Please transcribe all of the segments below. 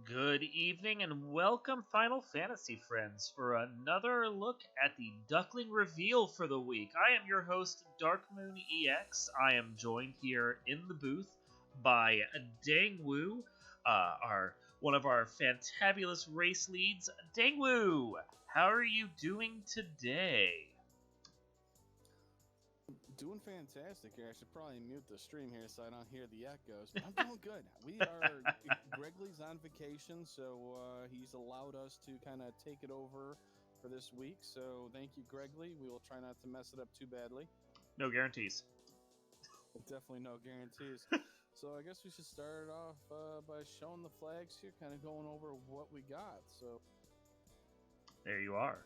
Good evening and welcome, Final Fantasy friends, for another look at the Duckling Reveal for the week. I am your host, Darkmoon EX. I am joined here in the booth by Dangwoo, one of our fantabulous race leads. Dangwoo, how are you doing today? Doing fantastic here. I should probably mute the stream here so I don't hear the echoes. But I'm doing good. We are Gregley's on vacation, so he's allowed us to kind of take it over for this week. So thank you, Gregley. We will try not to mess it up too badly. No guarantees. Definitely no guarantees. So I guess we should start off by showing the flags here, kind of going over what we got. So there you are.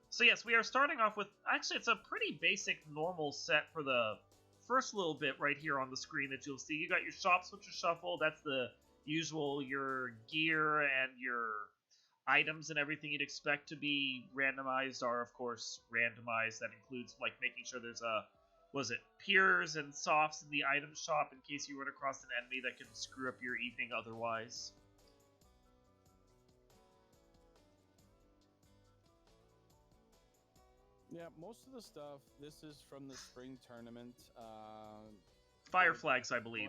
So yes, we are starting off with, actually it's a pretty basic normal set for the first little bit right here on the screen that you'll see. You got your shops which are shuffled, that's the usual, your gear and your items and everything you'd expect to be randomized are of course randomized. That includes like making sure there's pures and softs in the item shop in case you run across an enemy that can screw up your evening otherwise. yeah, most of the stuff, this is from the spring tournament. Fire flags, I believe.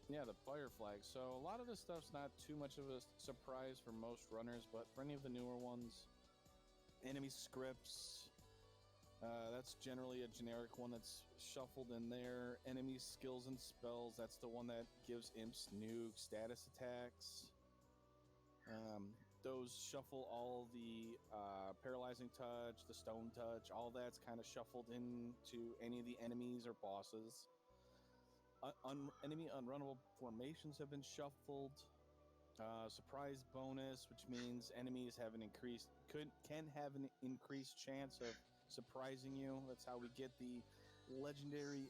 Yeah, the fire flags. So a lot of this stuff's not too much of a surprise for most runners, but for any of the newer ones, enemy scripts, that's generally a generic one that's shuffled in there. Enemy skills and spells, that's the one that gives imps nuke status attacks. Those shuffle all the paralyzing touch, the stone touch, all that's kind of shuffled into any of the enemies or bosses. Enemy unrunnable formations have been shuffled. Surprise bonus, which means enemies have can have an increased chance of surprising you. That's how we get the legendary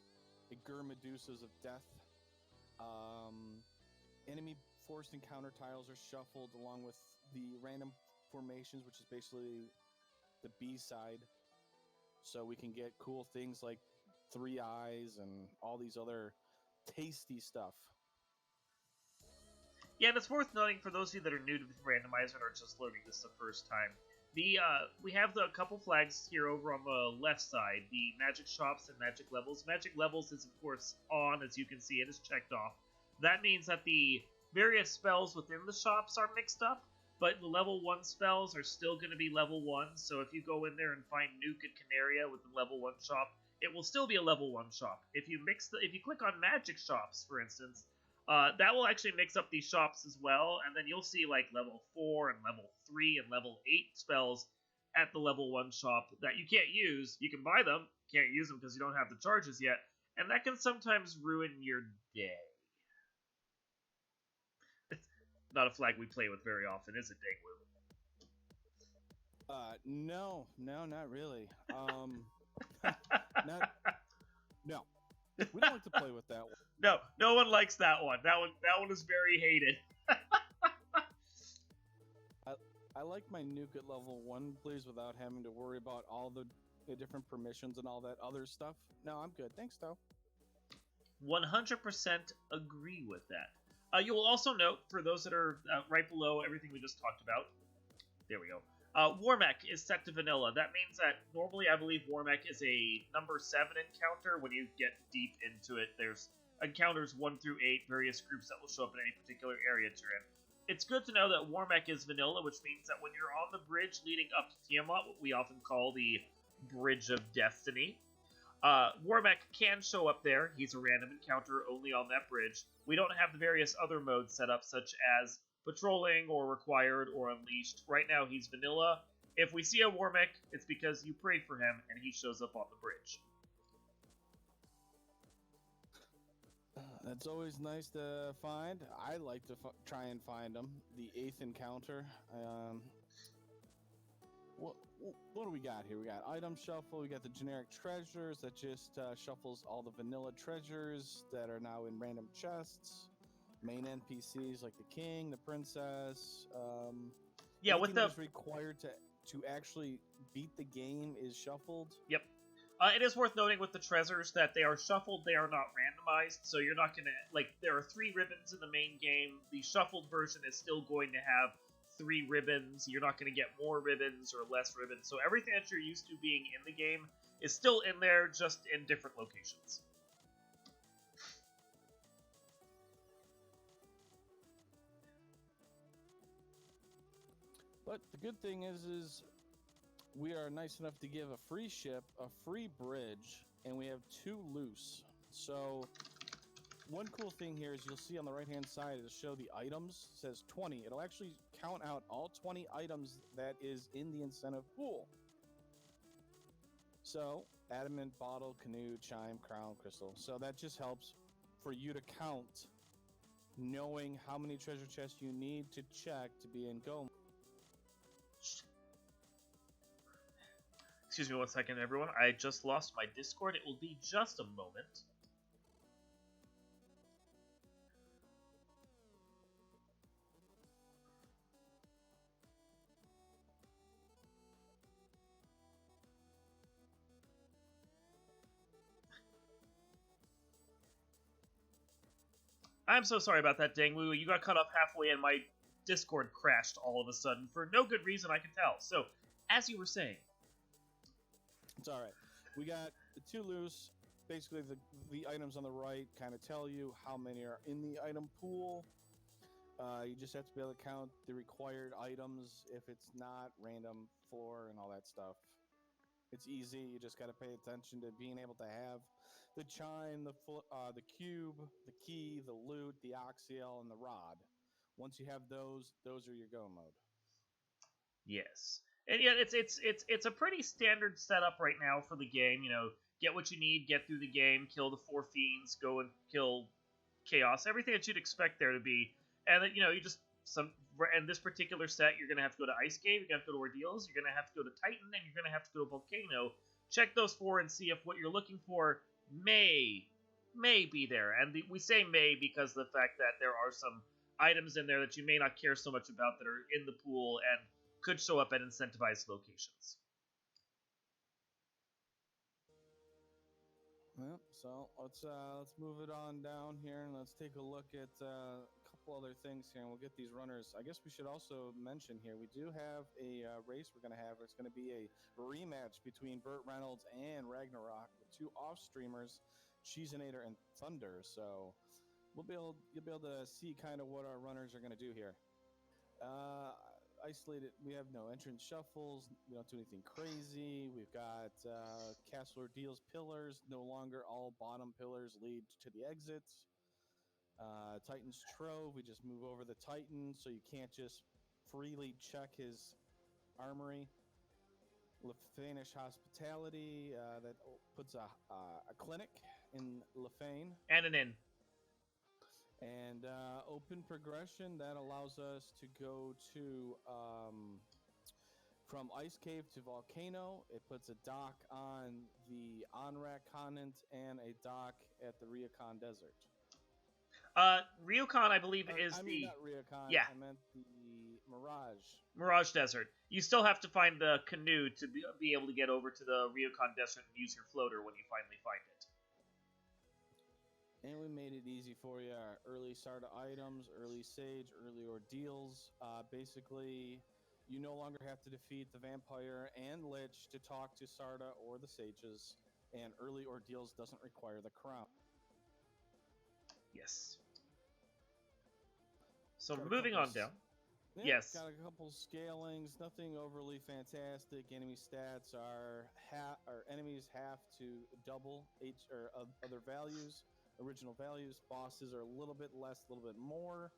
Igur Medusas of Death. Enemy forced encounter tiles are shuffled along with the random formations, which is basically the B side. So we can get cool things like 3 eyes and all these other tasty stuff. Yeah, and it's worth noting for those of you that are new to Randomizer and are just learning this the first time. We have the couple flags here over on the left side, the magic shops and magic levels. Magic levels is of course on, as you can see, it is checked off. That means that the various spells within the shops are mixed up, but the level 1 spells are still going to be level 1, so if you go in there and find Nuke and Canaria with the level 1 shop, it will still be a level 1 shop. If you click on magic shops, for instance, that will actually mix up these shops as well, and then you'll see like level 4 and level 3 and level 8 spells at the level 1 shop that you can't use. You can buy them, can't use them because you don't have the charges yet, and that can sometimes ruin your day. It's not a flag we play with very often, is it, Dangwoo? No, not really. No. We don't like to play with that one. No one likes that one. That one is very hated. I like my nuke at level 1, please, without having to worry about all the different permissions and all that other stuff. No, I'm good. Thanks, though. 100% agree with that. You will also note, for those that are right below everything we just talked about, there we go, Warmech is set to vanilla. That means that normally I believe Warmech is a number 7 encounter. When you get deep into it, there's encounters 1 through 8, various groups that will show up in any particular area that you're in. It's good to know that Warmech is vanilla, which means that when you're on the bridge leading up to Tiamat, what we often call the Bridge of Destiny, Warmech can show up there. He's a random encounter only on that bridge. We don't have the various other modes set up, such as patrolling, or required, or unleashed. Right now, he's vanilla. If we see a Warmech, it's because you prayed for him, and he shows up on the bridge. That's always nice to find. I like to try and find them. The 8th encounter. What do we got here? We got item shuffle. We got the generic treasures that just shuffles all the vanilla treasures that are now in random chests. Main NPCs like the king, the princess. Yeah, with the required to actually beat the game is shuffled. Yep. It is worth noting with the treasures that they are shuffled, they are not randomized, so you're not going to, like, there are 3 ribbons in the main game. The shuffled version is still going to have 3 ribbons. You're not going to get more ribbons or less ribbons, so everything that you're used to being in the game is still in there, just in different locations. But the good thing is we are nice enough to give a free ship, a free bridge, and we have 2 loose. So one cool thing here is you'll see on the right-hand side, it'll show the items. It says 20. It'll actually count out all 20 items that is in the incentive pool. So adamant, bottle, canoe, chime, crown, crystal. So that just helps for you to count, knowing how many treasure chests you need to check to be in go. Excuse me one second, everyone. I just lost my Discord. It will be just a moment. I'm so sorry about that, Dangwoo. You got cut off halfway and my Discord crashed all of a sudden for no good reason I can tell. So, as you were saying. It's all right. We got the 2 loose. Basically, the items on the right kind of tell you how many are in the item pool. You just have to be able to count the required items if it's not random floor and all that stuff. It's easy. You just got to pay attention to being able to have the chime, the cube, the key, the loot, the oxiel, and the rod. Once you have those are your go mode. Yes. And yeah, it's a pretty standard setup right now for the game. You know, get what you need, get through the game, kill the 4 fiends, go and kill chaos, everything that you'd expect there to be. And then, you know, in this particular set, you're gonna have to go to Ice Cave, you're gonna have to go to Ordeals, you're gonna have to go to Titan, and you're gonna have to go to Volcano. Check those 4 and see if what you're looking for may be there. And we say may because of the fact that there are some items in there that you may not care so much about that are in the pool and could show up at incentivized locations. Well, so let's move it on down here and let's take a look at a couple other things here, and we'll get these runners. I guess we should also mention here we do have a race we're going to have. It's going to be a rematch between Burt Reynolds and Ragnarok, the 2 off streamers, Cheesinator and Thunder. So you'll be able to see kind of what our runners are going to do here. Isolated, we have no entrance shuffles, we don't do anything crazy. We've got Castle Ordeals pillars, no longer all bottom pillars lead to the exits. Titan's Trove, we just move over the Titan so you can't just freely check his armory. Lefanish Hospitality, that puts a clinic in Lefane. And an inn. And open progression, that allows us to go to from Ice Cave to Volcano. It puts a dock on the Onrak continent and a dock at the Ryokan Desert. Ryokan, I believe, is I mean, not Ryokan. Yeah. I meant the Mirage Desert. You still have to find the canoe to be able to get over to the Ryokan Desert and use your floater when you finally find it. And we made it easy for you. Our early Sarda items, early Sage, early Ordeals. Basically, you no longer have to defeat the Vampire and Lich to talk to Sarda or the Sages. And early Ordeals doesn't require the crown. Yes. So moving on down. Yeah, yes. Got a couple scalings, nothing overly fantastic. Enemy stats are enemies have to double other values. Original values. Bosses are a little bit less, a little bit more.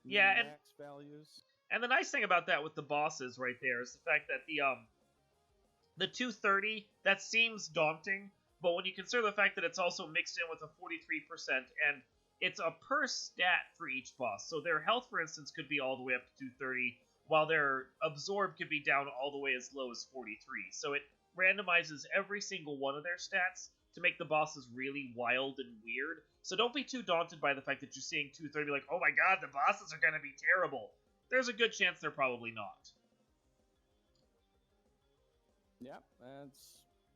Yeah, and max values. And the nice thing about that with the bosses right there is the fact that the 230, that seems daunting, but when you consider the fact that it's also mixed in with a 43% and it's a per stat for each boss. So their health, for instance, could be all the way up to 230, while their absorb could be down all the way as low as 43. So it randomizes every single one of their stats to make the bosses really wild and weird. So don't be too daunted by the fact that you're seeing 230 like, oh my god, the bosses are going to be terrible. There's a good chance they're probably not. Yeah,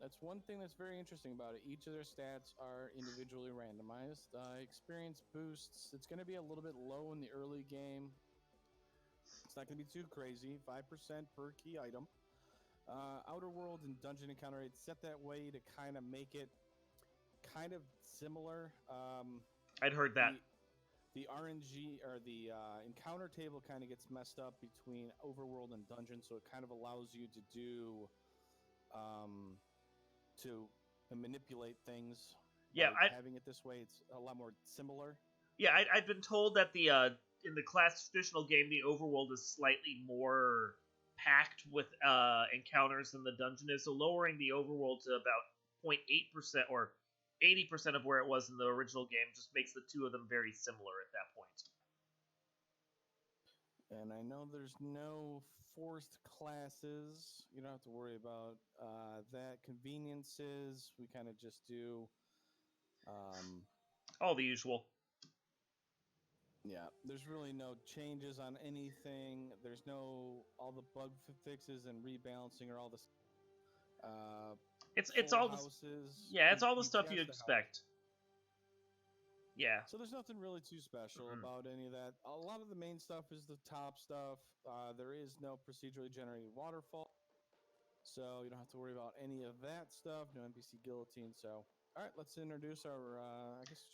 That's one thing that's very interesting about it. Each of their stats are individually randomized. Experience boosts, it's going to be a little bit low in the early game. It's not going to be too crazy. 5% per key item. Outer World and Dungeon Encounter rate set that way to kind of make it kind of similar. I'd heard that. The RNG or the encounter table kind of gets messed up between Overworld and Dungeon, so it kind of allows you to do to manipulate things. Yeah, having it this way, it's a lot more similar. Yeah, I'd been told that the in the class traditional game, the overworld is slightly more packed with encounters than the dungeon is, so lowering the overworld to about 0.8% or 80% of where it was in the original game just makes the two of them very similar at that point. And I know there's no forced classes. You don't have to worry about that. Conveniences, we kind of just do. All the usual. Yeah, there's really no changes on anything. There's no all the bug fixes and rebalancing or all this. It's all houses. Yeah, it's all the stuff you'd expect. Yeah. So there's nothing really too special about any of that. A lot of the main stuff is the top stuff. There is no procedurally generated waterfall, so you don't have to worry about any of that stuff. No NPC guillotine. So all right, let's introduce our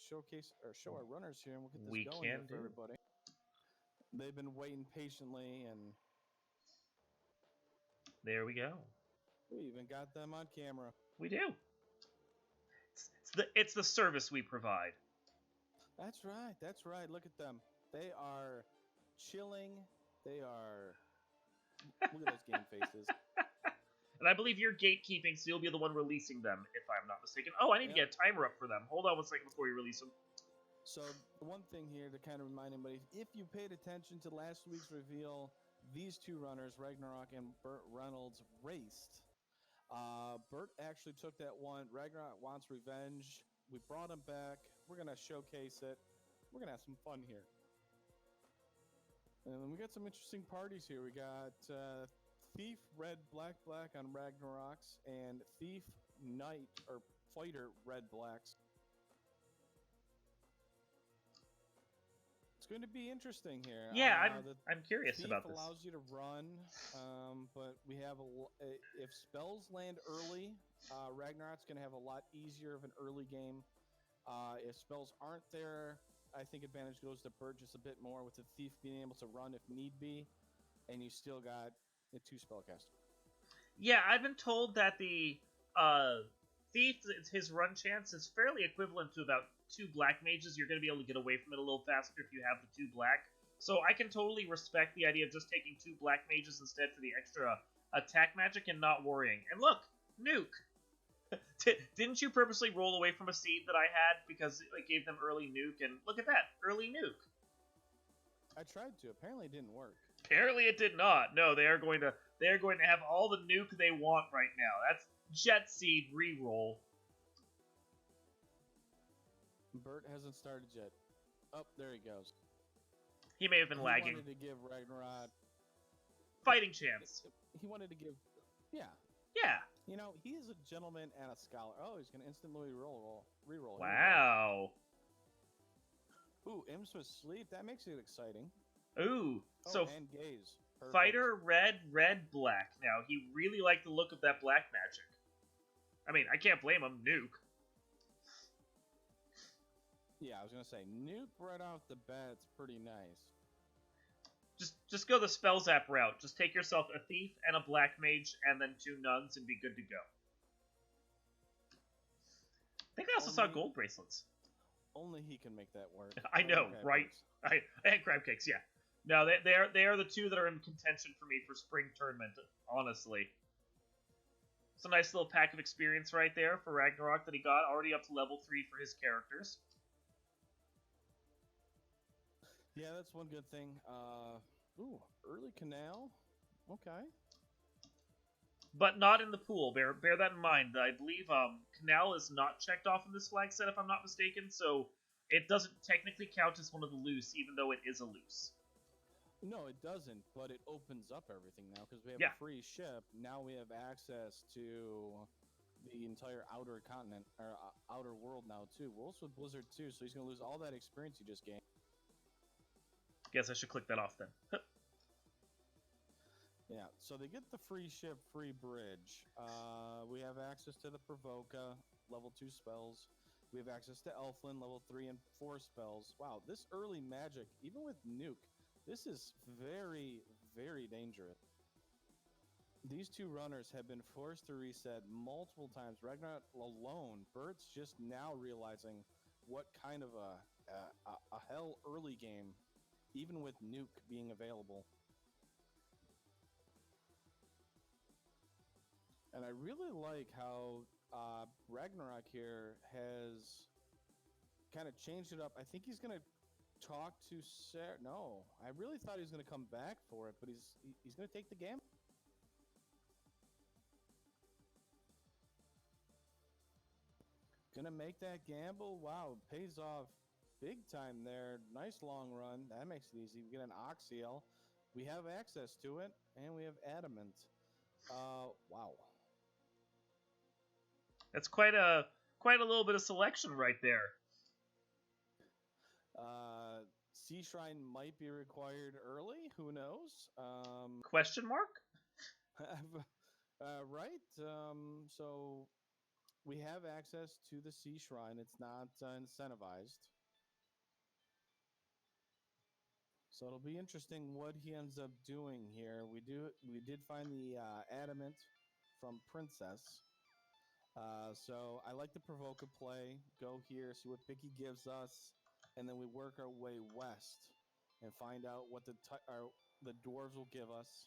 showcase or show our runners here, and we'll get this going here for everybody. They've been waiting patiently, and there we go. We even got them on camera. We do. It's the service we provide. That's right. That's right. Look at them. They are chilling. They are. Look at those game faces. And I believe you're gatekeeping, so you'll be the one releasing them, if I'm not mistaken. Oh, I need to get a timer up for them. Hold on 1 second before you release them. So, the one thing here to kind of remind everybody, if you paid attention to last week's reveal, these two runners, Ragnarok and Burt Reynolds, raced. Burt actually took that one. Ragnarok wants revenge. We brought him back. We're going to showcase it. We're going to have some fun here. And then we got some interesting parties here. We got Thief Red Black on Ragnarok's and Thief Knight or Fighter Red Blacks. It's going to be interesting here. Yeah, I'm curious about this. Thief allows you to run, but we have if spells land early, Ragnarok's going to have a lot easier of an early game. If spells aren't there, I think advantage goes to Burt just a bit more with the Thief being able to run if need be, and you still got a 2 spellcaster. Yeah, I've been told that the Thief, his run chance is fairly equivalent to about 2 black mages. You're going to be able to get away from it a little faster if you have the 2 black. So I can totally respect the idea of just taking 2 black mages instead for the extra attack magic and not worrying. And look, nuke! Didn't you purposely roll away from a seed that I had because it gave them early nuke? And look at that, early nuke. I tried to. Apparently it didn't work. Apparently it did not. No, they are going to have all the nuke they want right now. That's Jet Seed reroll. Burt hasn't started yet. Oh, there he goes. He may have been lagging. He wanted to give Ragnarok fighting chance. He wanted to give, yeah. Yeah. You know, he is a gentleman and a scholar. Oh, he's going to instantly reroll. Wow. Ooh, Imps with sleep. That makes it exciting. Ooh. Oh, so and gaze. Perfect. Fighter red black. Now, he really liked the look of that black magic. I mean, I can't blame him. Nuke. Yeah, I was going to say, nuke right off the bat. It's pretty nice. Just go the spell zap route. Just take yourself a thief and a black mage and then 2 nuns and be good to go. I think I also saw gold bracelets. Only he can make that work. I know, right? And crab cakes, yeah. No, they are the 2 that are in contention for me for spring tournament, honestly. It's a nice little pack of experience right there for Ragnarok that he got, already up to level 3 for his characters. Yeah, that's one good thing. Ooh, early canal. Okay. But not in the pool. Bear that in mind. I believe canal is not checked off in this flag set, if I'm not mistaken, so it doesn't technically count as one of the loose, even though it is a loose. No, it doesn't, but it opens up everything now, because we have a free ship. Now we have access to the entire outer continent or outer world now too. Wolves with Blizzard too, so he's going to lose all that experience he just gained. Guess I should click that off then. Yeah, so they get the free ship, free bridge. We have access to the Provoca, level 2 spells. We have access to Elflin, level 3 and 4 spells. Wow, this early magic, even with Nuke, this is very, very dangerous. These two runners have been forced to reset multiple times. Ragnarok alone, Bert's just now realizing what kind of a hell early game, even with Nuke being available. And I really like how Ragnarok here has kind of changed it up. I think he's going to talk to Sarah. No, I really thought he was going to come back for it, but he's going to take the gamble. Gonna make that gamble. Wow, pays off big time there. Nice long run. That makes it easy. We get an Oxyel. We have access to it, and we have Adamant. Wow. That's quite a little bit of selection right there. Sea Shrine might be required early. Who knows? Question mark? Right. So we have access to the Sea Shrine. It's not incentivized. So it'll be interesting what he ends up doing here. We did find the adamant from Princess. So I like to provoke a play. Go here, see what Bicky gives us, and then we work our way west and find out what the dwarves will give us,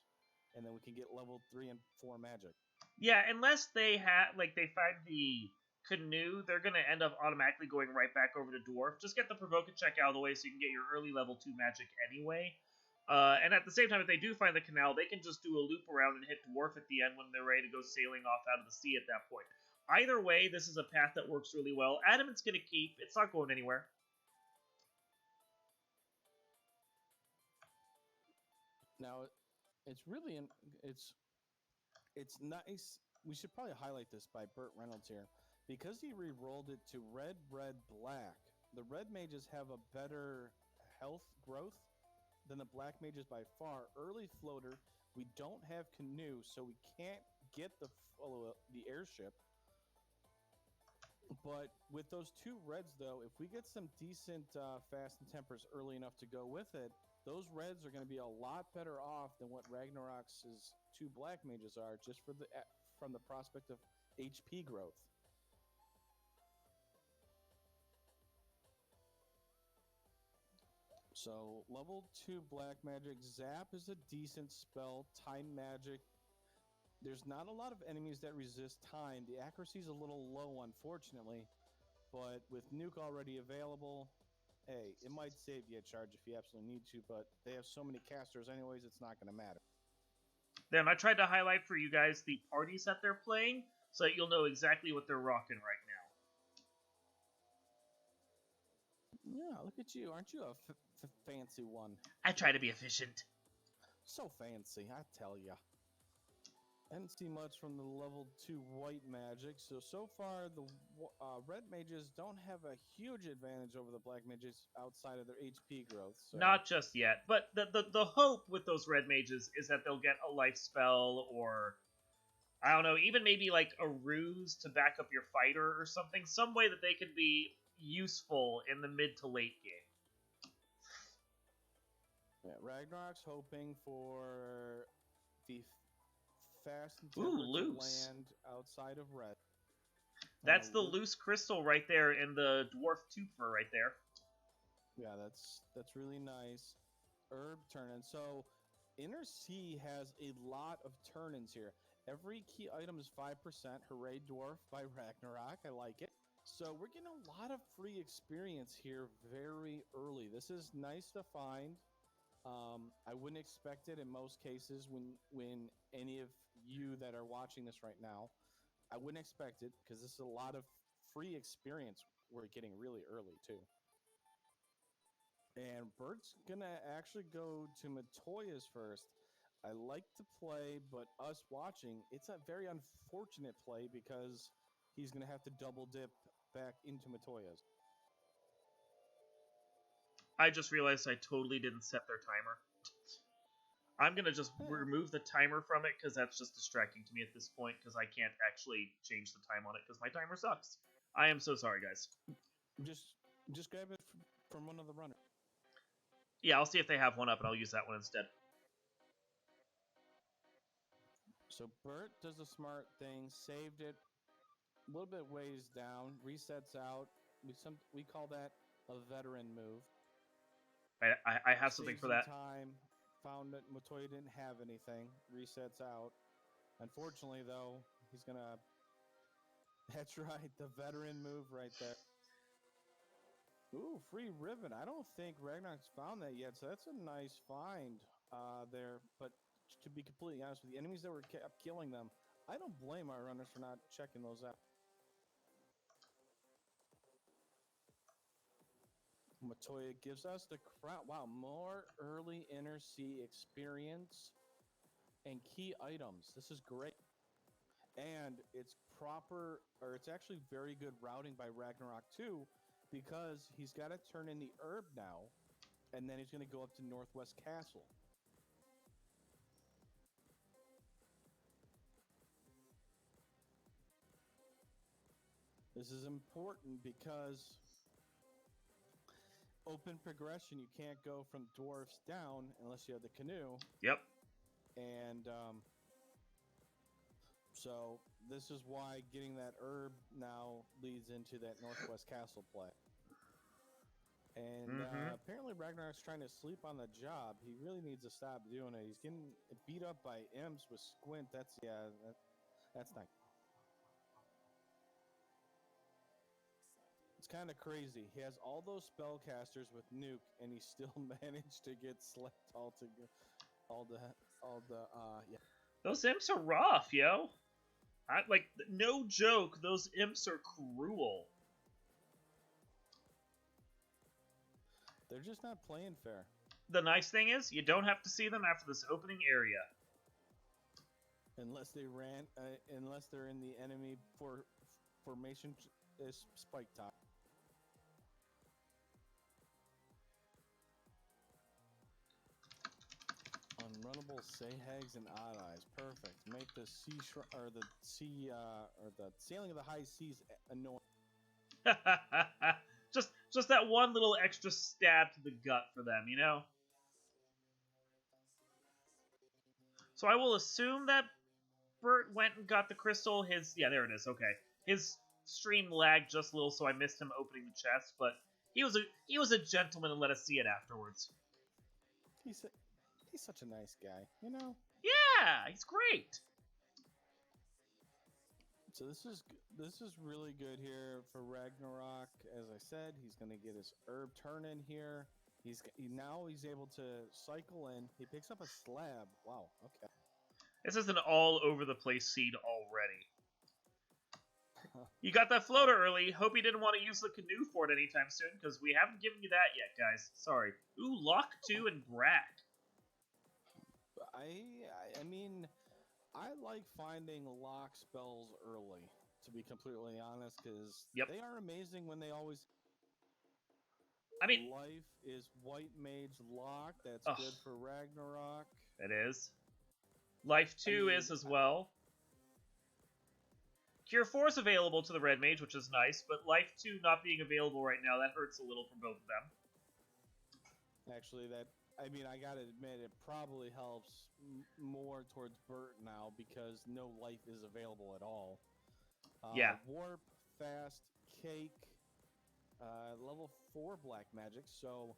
and then we can get level 3 and 4 magic. Yeah, unless they find the canoe, they're gonna end up automatically going right back over to dwarf. Just get the provoke and check out of the way so you can get your early level 2 magic anyway. And at the same time, if they do find the canal, they can just do a loop around and hit dwarf at the end when they're ready to go sailing off out of the sea at that point. Either way, this is a path that works really well. Adamant's gonna keep. It's not going anywhere. Now, it's really it's nice. We should probably highlight this by Burt Reynolds here. Because he re-rolled it to red, black, the red mages have a better health growth than the black mages by far. Early floater, we don't have canoe, so we can't get the airship. But with those two reds, though, if we get some decent fast and tempers early enough to go with it, those reds are going to be a lot better off than what Ragnarok's two black mages are, just from the prospect of HP growth. So level 2 black magic. Zap is a decent spell. Time magic. There's not a lot of enemies that resist time. The accuracy is a little low, unfortunately. But with Nuke already available, hey, it might save you a charge if you absolutely need to, but they have so many casters anyways, it's not going to matter. Then I tried to highlight for you guys the parties that they're playing so that you'll know exactly what they're rocking right now. Yeah, look at you. Aren't you a fancy one? I try to be efficient. So fancy, I tell ya. I didn't see much from the level 2 white magic, so far the red mages don't have a huge advantage over the black mages outside of their HP growth. So. Not just yet, but the hope with those red mages is that they'll get a life spell or, I don't know, even maybe like a ruse to back up your fighter or something, some way that they can be useful in the mid to late game. Yeah, Ragnarok's hoping for the fast and loose land outside of red. That's the loose crystal right there in the dwarf Toofer right there. Yeah, that's really nice. Herb turn-in. So Inner Sea has a lot of turn-ins here. Every key item is 5%. Hooray, Dwarf by Ragnarok. I like it. So we're getting a lot of free experience here very early. This is nice to find. I wouldn't expect it in most cases when any of you that are watching this right now, I wouldn't expect it because this is a lot of free experience we're getting really early too. And Bert's gonna actually go to Matoya's first. I like to play, but us watching, it's a very unfortunate play because he's going to have to double dip back into Matoya's. I just realized I totally didn't set their timer. I'm going to just remove the timer from it because that's just distracting to me at this point because I can't actually change the time on it because my timer sucks. I am so sorry, guys. Just grab it from one of the runners. Yeah, I'll see if they have one up and I'll use that one instead. So Bert does a smart thing, saved it a little bit ways down, resets out. We call that a veteran move. I have something for that. Time, found that Matoya didn't have anything, resets out. Unfortunately, though, he's gonna. That's right, the veteran move right there. Ooh, free ribbon. I don't think Ragnarok's found that yet, so that's a nice find there. But to be completely honest with you, enemies that were kept killing them, I don't blame our runners for not checking those out. Matoya gives us the crown. Wow, more early inner sea experience and key items. This is great. And it's actually very good routing by Ragnarok 2 because he's got to turn in the herb now, and then he's going to go up to Northwest Castle. This is important because open progression, you can't go from dwarfs down unless you have the canoe. Yep. And so this is why getting that herb now leads into that Northwest Castle play. And apparently Ragnarok's trying to sleep on the job. He really needs to stop doing it. He's getting beat up by imps with Squint. That's not. It's kind of crazy. He has all those spellcasters with Nuke, and he still managed to get slept yeah. Those imps are rough, yo. No joke, those imps are cruel. They're just not playing fair. The nice thing is, you don't have to see them after this opening area. Unless they're in the enemy formation spike top. Unrunnable Sahags and Odd Eyes. Perfect. Make the sailing of the high seas annoying. just that one little extra stab to the gut for them, you know? So I will assume that Bert went and got the crystal. Yeah, there it is. Okay. His stream lagged just a little, so I missed him opening the chest, but he was a gentleman and let us see it afterwards. He's such a nice guy, you know? Yeah, he's great. So this is really good here for Ragnarok. As I said, he's going to get his herb turn in here. He's able to cycle in. He picks up a slab. Wow. Okay. This is an all over the place seed already. You got that floater early. Hope you didn't want to use the canoe for it anytime soon, because we haven't given you that yet, guys. Sorry. Ooh, Lock 2 and Brack. I mean, I like finding lock spells early, to be completely honest, because they are amazing when they always... I mean... Life is White Mage Lock. That's good for Ragnarok. It is. Life 2 is as well. Cure 4 is available to the Red Mage, which is nice, but Life 2 not being available right now, that hurts a little for both of them. Actually, I gotta admit, it probably helps more towards Bert now because no life is available at all. Yeah. Warp, Fast, Cake, level 4 Black Magic, so...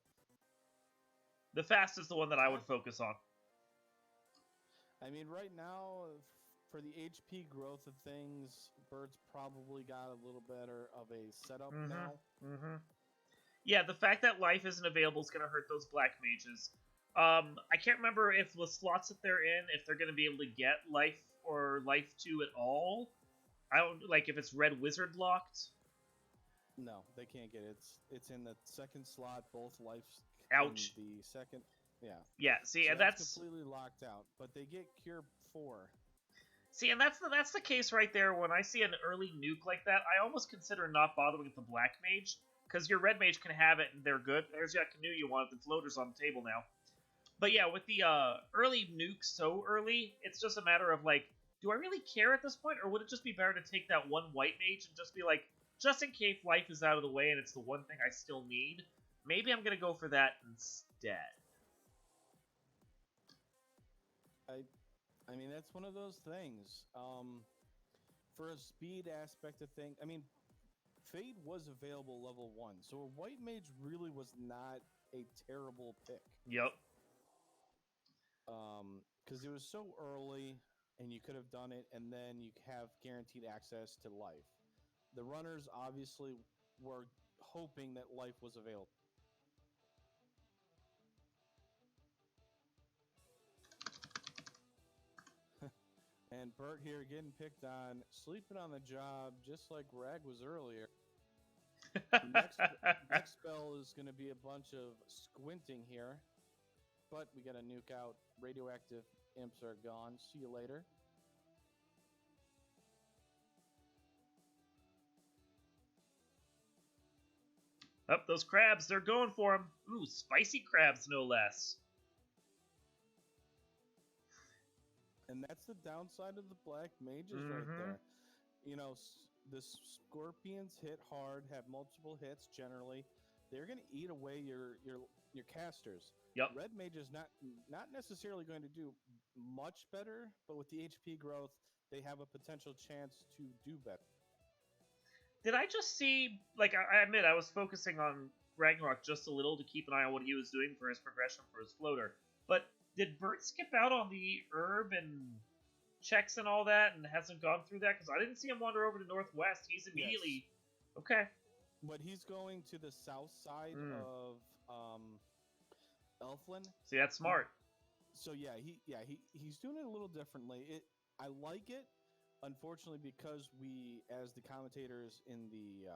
The Fast is the one that I would focus on. I mean, right now, for the HP growth of things, Bert's probably got a little better of a setup now. Yeah, the fact that life isn't available is going to hurt those black mages. I can't remember if the slots that they're in, if they're going to be able to get life or life 2 at all. I don't, if it's red wizard locked. No, they can't get it. It's in the second slot, both lives. Ouch. In the second, yeah. Yeah, see, so and that's completely locked out. But they get Cure 4. See, and that's the case right there. When I see an early nuke like that, I almost consider not bothering with the black mage, because your red mage can have it and they're good. There's that canoe you want. The floater's on the table now. But yeah, with the early nuke so early, it's just a matter of like, do I really care at this point, or would it just be better to take that one white mage and just be like, just in case life is out of the way and it's the one thing I still need, maybe I'm gonna go for that instead. I mean, that's one of those things. For a speed aspect of thing, I mean, Fade was available level 1, so a white mage really was not a terrible pick. Yep. Because it was so early, and you could have done it, and then you have guaranteed access to life. The runners obviously were hoping that life was available. And Bert here getting picked on, sleeping on the job, just like Rag was earlier. Next spell is going to be a bunch of squinting here. But we got to nuke out. Radioactive imps are gone. See you later. Up, those crabs, they're going for him. Ooh, spicy crabs, no less. And that's the downside of the black mages right there. You know, the scorpions hit hard, have multiple hits generally. They're going to eat away your casters. Yep. Red mage is not necessarily going to do much better, but with the HP growth, they have a potential chance to do better. Did I just see, like, I admit I was focusing on Ragnarok just a little to keep an eye on what he was doing for his progression for his floater, but did Bert skip out on the herb and checks and all that and hasn't gone through that? Because I didn't see him wander over to Northwest. He's immediately... Yes. Okay. But he's going to the south side of Elflin. See, that's smart. So he's doing it a little differently. I like it. Unfortunately, because we, as the commentators in the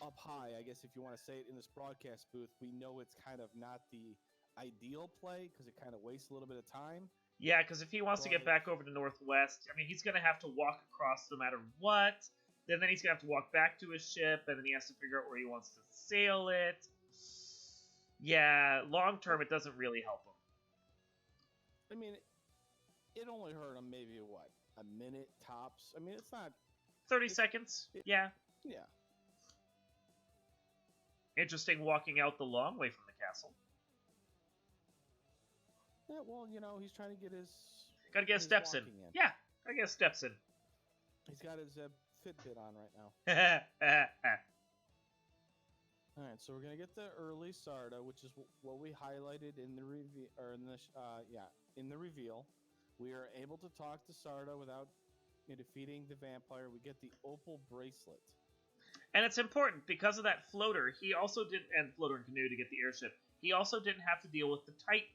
up high, I guess if you want to say it in this broadcast booth, we know it's kind of not the ideal play because it kind of wastes a little bit of time. Yeah, because if he wants to get back over to Northwest, I mean, he's going to have to walk across no matter what. Then he's going to have to walk back to his ship, and then he has to figure out where he wants to sail it. Yeah, long term, it doesn't really help him. I mean, it only hurt him maybe, what, a minute tops? I mean, it's not... 30 seconds, yeah. Yeah. Interesting walking out the long way from the castle. Yeah, well, you know, he's trying to get his... Gotta get his steps in. Yeah, gotta get his steps in. He's got his Fitbit on right now. All right, so we're gonna get the early Sarda, which is what we highlighted in the reveal, or in the in the reveal. We are able to talk to Sarda without defeating the vampire. We get the opal bracelet, and it's important because of that floater. He also did, and floater and canoe to get the airship. He also didn't have to deal with the Titan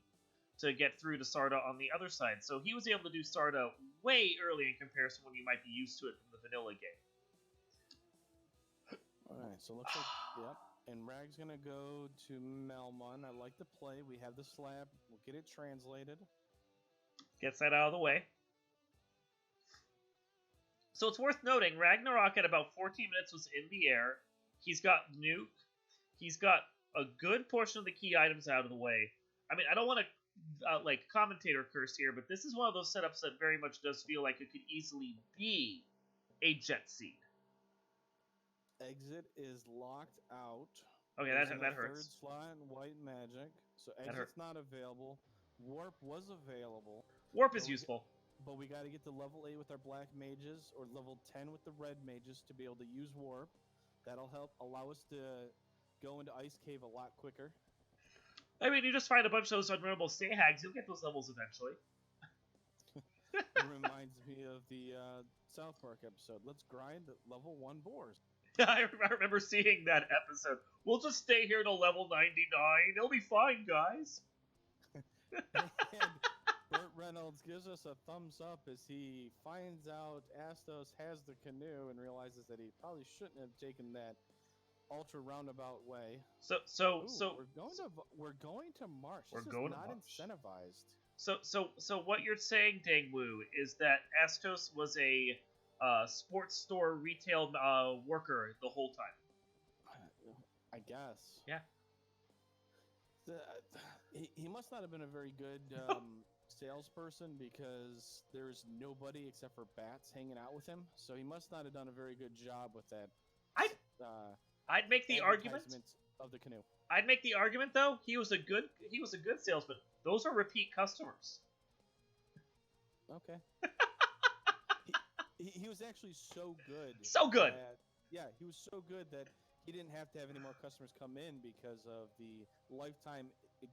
to get through to Sarda on the other side, so he was able to do Sarda way early in comparison when you might be used to it from the vanilla game. All right, so looks like yep. And Rag's gonna go to Melmon. I like the play. We have the slab. We'll get it translated. Gets that out of the way. So it's worth noting, Ragnarok at about 14 minutes was in the air. He's got nuke. He's got a good portion of the key items out of the way. I mean, I don't want to commentator curse here, but this is one of those setups that very much does feel like it could easily be a jet seed. Exit is locked out. Okay, that hurts. Third slot in white magic, so exit's not available. Warp was available. Warp is useful. But we got to get to level 8 with our black mages, or level 10 with the red mages to be able to use warp. That'll help allow us to go into Ice Cave a lot quicker. I mean, you just find a bunch of those unrememberable stay hags, you'll get those levels eventually. It reminds me of the South Park episode. Let's grind at level 1 boars. I remember seeing that episode. We'll just stay here till level 99. It'll be fine, guys. And Burt Reynolds gives us a thumbs up as he finds out Astos has the canoe and realizes that he probably shouldn't have taken that ultra roundabout way. So we're going to March. This is not incentivized. So what you're saying, Dangwoo, is that Astos was a sports store retail worker the whole time. I guess. Yeah. The, he must not have been a very good salesperson because there's nobody except for bats hanging out with him. So he must not have done a very good job with that I'd uh, I'd make the argument. advertisement of the canoe. I'd make the argument though he was a good salesman. Those are repeat customers. Okay. he was actually so good. So good. Yeah, he was so good that he didn't have to have any more customers come in because of the lifetime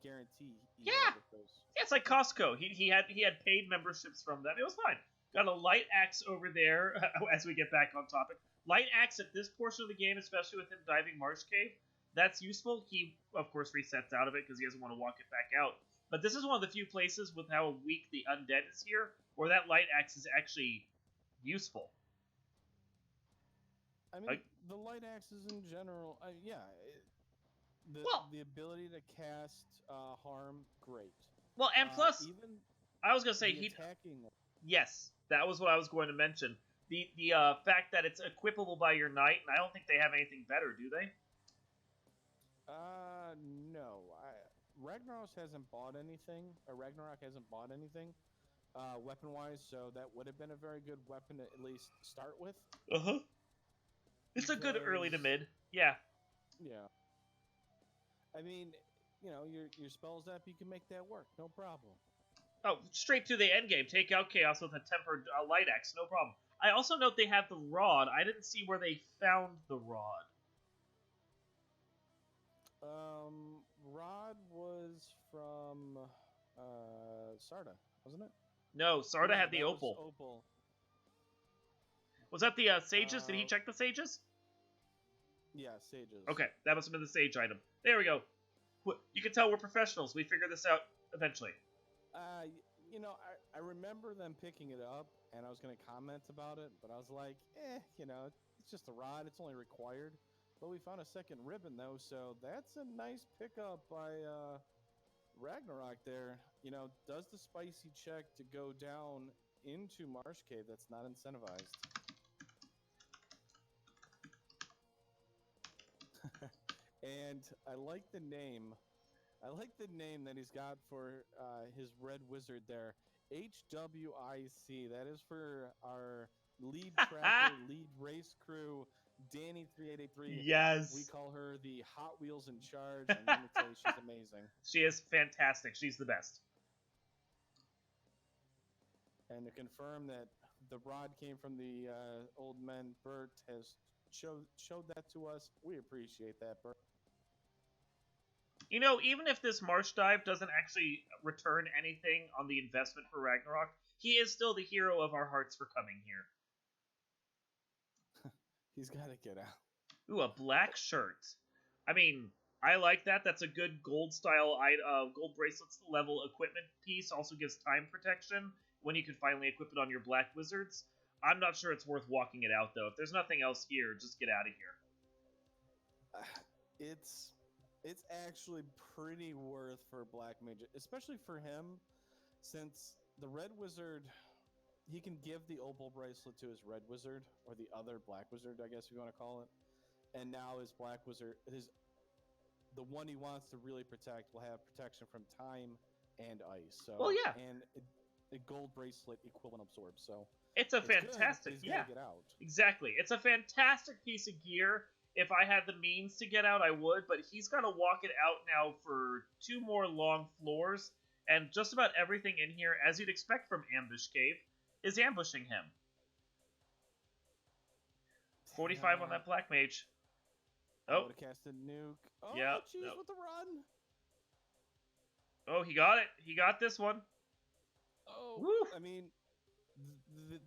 guarantee he Yeah. had with those. Yeah, it's like Costco. He had paid memberships from them. It was fine. Got a light axe over there as we get back on topic. Light axe at this portion of the game, especially with him diving Marsh Cave, that's useful. He of course resets out of it because he doesn't want to walk it back out. But this is one of the few places with how weak the undead is here where that light axe is actually useful. I mean, the light axes in general, Well, the ability to cast harm, great. Well, and plus, even I was gonna say the attacking. Yes, that was what I was going to mention. The fact that it's equipable by your knight, and I don't think they have anything better, do they? No. Ragnarok hasn't bought anything. Weapon-wise, so that would have been a very good weapon to at least start with. It's a good early to mid. Yeah. Yeah. I mean, your spells up, you can make that work, no problem. Oh, straight to the end game. Take out Chaos with a tempered light axe, no problem. I also note they have the rod. I didn't see where they found the rod. Rod was from Sarda, wasn't it? No, Sarda had the opal. Was that the sages? Did he check the sages? Yeah, sages. Okay, that must have been the sage item. There we go. You can tell we're professionals. We figured this out eventually. I remember them picking it up, and I was going to comment about it, but I was like, it's just a rod. It's only required. But we found a second ribbon, though, so that's a nice pickup by Ragnarok there. Does the spicy check to go down into Marsh Cave that's not incentivized. And I like the name. I like the name that he's got for his red wizard there. HWIC. That is for our lead tracker, lead race crew, Danny3883. Yes. We call her the Hot Wheels in charge, and let me tell you, she's amazing. She is fantastic. She's the best. And to confirm that the rod came from the old man, Bert has showed that to us. We appreciate that, Bert. Even if this Marsh dive doesn't actually return anything on the investment for Ragnarok, he is still the hero of our hearts for coming here. He's got to get out. Ooh, a black shirt. I mean, I like that. That's a good gold style gold bracelets level equipment piece. Also gives time protection when you can finally equip it on your black wizards. I'm not sure it's worth walking it out, though. If there's nothing else here, just get out of here. It's actually pretty worth for Black Mage, especially for him, since the Red Wizard, he can give the Opal Bracelet to his Red Wizard, or the other Black Wizard, I guess you want to call it. And now his Black Wizard, the one he wants to really protect, will have protection from time and ice. So, well, yeah. And a gold bracelet equivalent absorb. So it's fantastic, yeah. Get out. Exactly. It's a fantastic piece of gear. If I had the means to get out, I would, but he's got to walk it out now for 2 more long floors, and just about everything in here, as you'd expect from Ambush Cave, is ambushing him. 45 on that Black Mage. Oh. Would have cast a nuke. Oh, yeah. Jeez, with the run. Oh, he got it. He got this one. Oh, woo. I mean,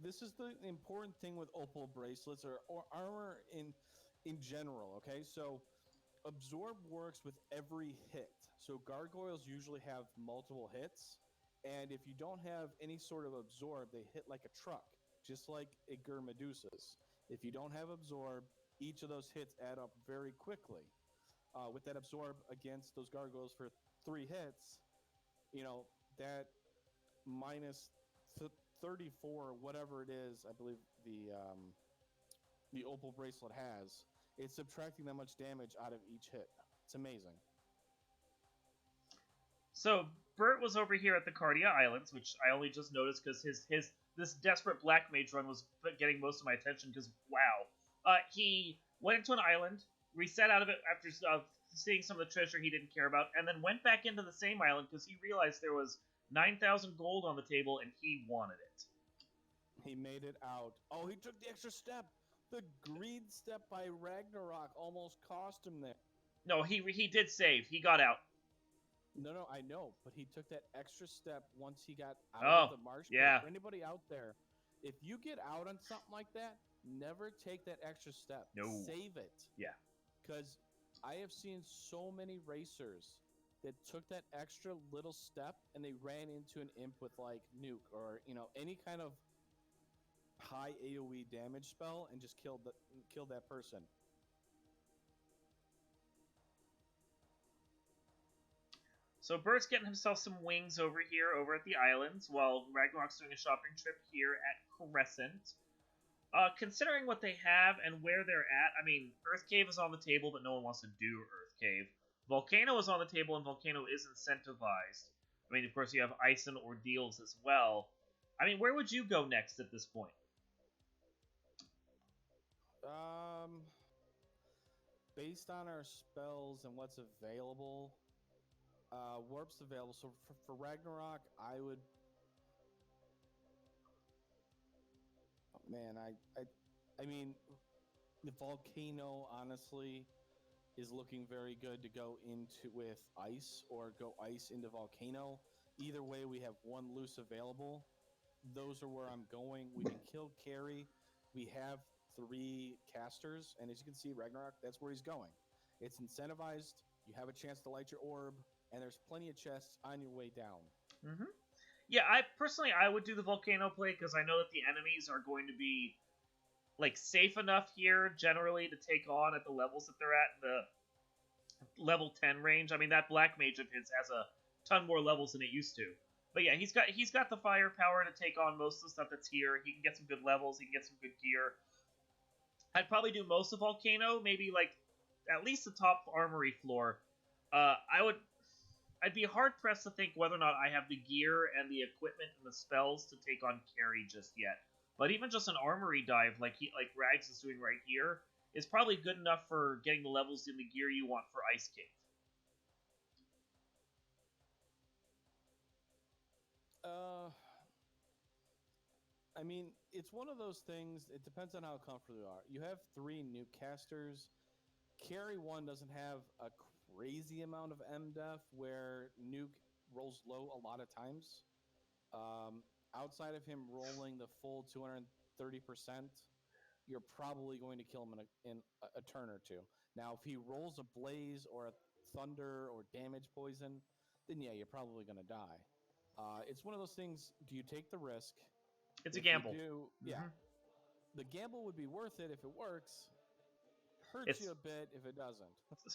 this is the important thing with Opal bracelets or armor in general, okay? So absorb works with every hit. So gargoyles usually have multiple hits, and if you don't have any sort of absorb, they hit like a truck, just like a Gur Medusas. If you don't have absorb, each of those hits add up very quickly. With that absorb against those gargoyles for 3 hits, that minus 34, whatever it is. I believe the opal bracelet has. It's subtracting that much damage out of each hit. It's amazing. So Bert was over here at the Cardia Islands, which I only just noticed because his this desperate black mage run was getting most of my attention. Because wow, he went into an island, reset out of it after seeing some of the treasure he didn't care about, and then went back into the same island because he realized there was 9,000 gold on the table and he wanted it. He made it out. Oh, he took the extra step. The greed step by Ragnarok almost cost him there. No, he did save. He got out. No, I know, but he took that extra step once he got out of the marsh pit. Yeah. For anybody out there, if you get out on something like that, never take that extra step. No. Save it. Yeah. Because I have seen so many racers that took that extra little step and they ran into an imp with like nuke or any kind of high AoE damage spell and just killed that person. So Bert's getting himself some wings over here, over at the islands, while Ragnarok's doing a shopping trip here at Crescent. Considering what they have and where they're at, I mean, Earth Cave is on the table, but no one wants to do Earth Cave. Volcano is on the table, and Volcano is incentivized. I mean, of course, you have Ice and Ordeals as well. I mean, where would you go next at this point? Based on our spells and what's available, warp's available. So for Ragnarok, I would. Oh, man, I mean, the Volcano honestly is looking very good to go into with Ice or go Ice into Volcano. Either way, we have one loose available. Those are where I'm going. We can kill Carry. We have 3 casters, and as you can see, Ragnarok, that's where he's going. It's incentivized. You have a chance to light your orb, and there's plenty of chests on your way down. Mm-hmm. Yeah, I would do the Volcano play because I know that the enemies are going to be like safe enough here generally to take on at the levels that they're at, the level 10 range. I mean, that black mage of his has a ton more levels than it used to. But yeah, he's got the firepower to take on most of the stuff that's here. He can get some good levels. He can get some good gear. I'd probably do most of Volcano, maybe like at least the top armory floor. I'd be hard pressed to think whether or not I have the gear and the equipment and the spells to take on Carry just yet. But even just an armory dive like Rags is doing right here is probably good enough for getting the levels in the gear you want for Ice Cave. I mean, it's one of those things. It depends on how comfortable you are. You have 3 nuke casters. Carry 1 doesn't have a crazy amount of MDef where nuke rolls low a lot of times. Outside of him rolling the full 230%, you're probably going to kill him in a turn or two. Now, if he rolls a blaze or a thunder or damage poison, then yeah, you're probably going to die. It's one of those things. Do you take the risk? It's a gamble. You do, yeah. The gamble would be worth it if it works. Hurts you a bit if it doesn't. It's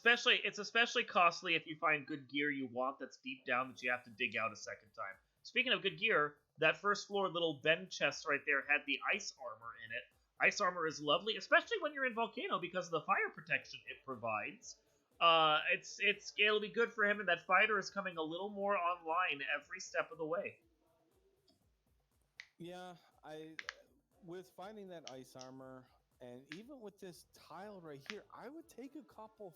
especially costly if you find good gear you want that's deep down that you have to dig out a second time. Speaking of good gear, that first floor little bend chest right there had the ice armor in it. Ice armor is lovely, especially when you're in Volcano because of the fire protection it provides. It'll be good for him, and that fighter is coming a little more online every step of the way. Yeah, with finding that ice armor, and even with this tile right here, I would take a couple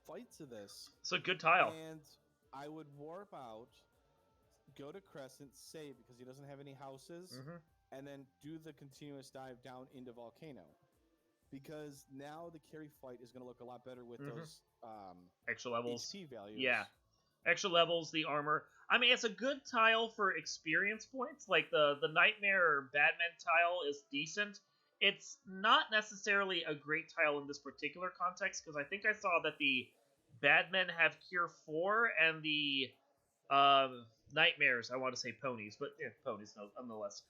fights of this. It's a good tile. And I would warp out, go to Crescent, save because he doesn't have any houses, and then do the continuous dive down into Volcano. Because now the Carry fight is going to look a lot better with those extra levels. HP values. Yeah. Extra levels, the armor. I mean, it's a good tile for experience points. Like the Nightmare or Batman tile is decent. It's not necessarily a great tile in this particular context, because I think I saw that the Badmen have Cure 4, and the Nightmares, I want to say ponies, but yeah, ponies nonetheless,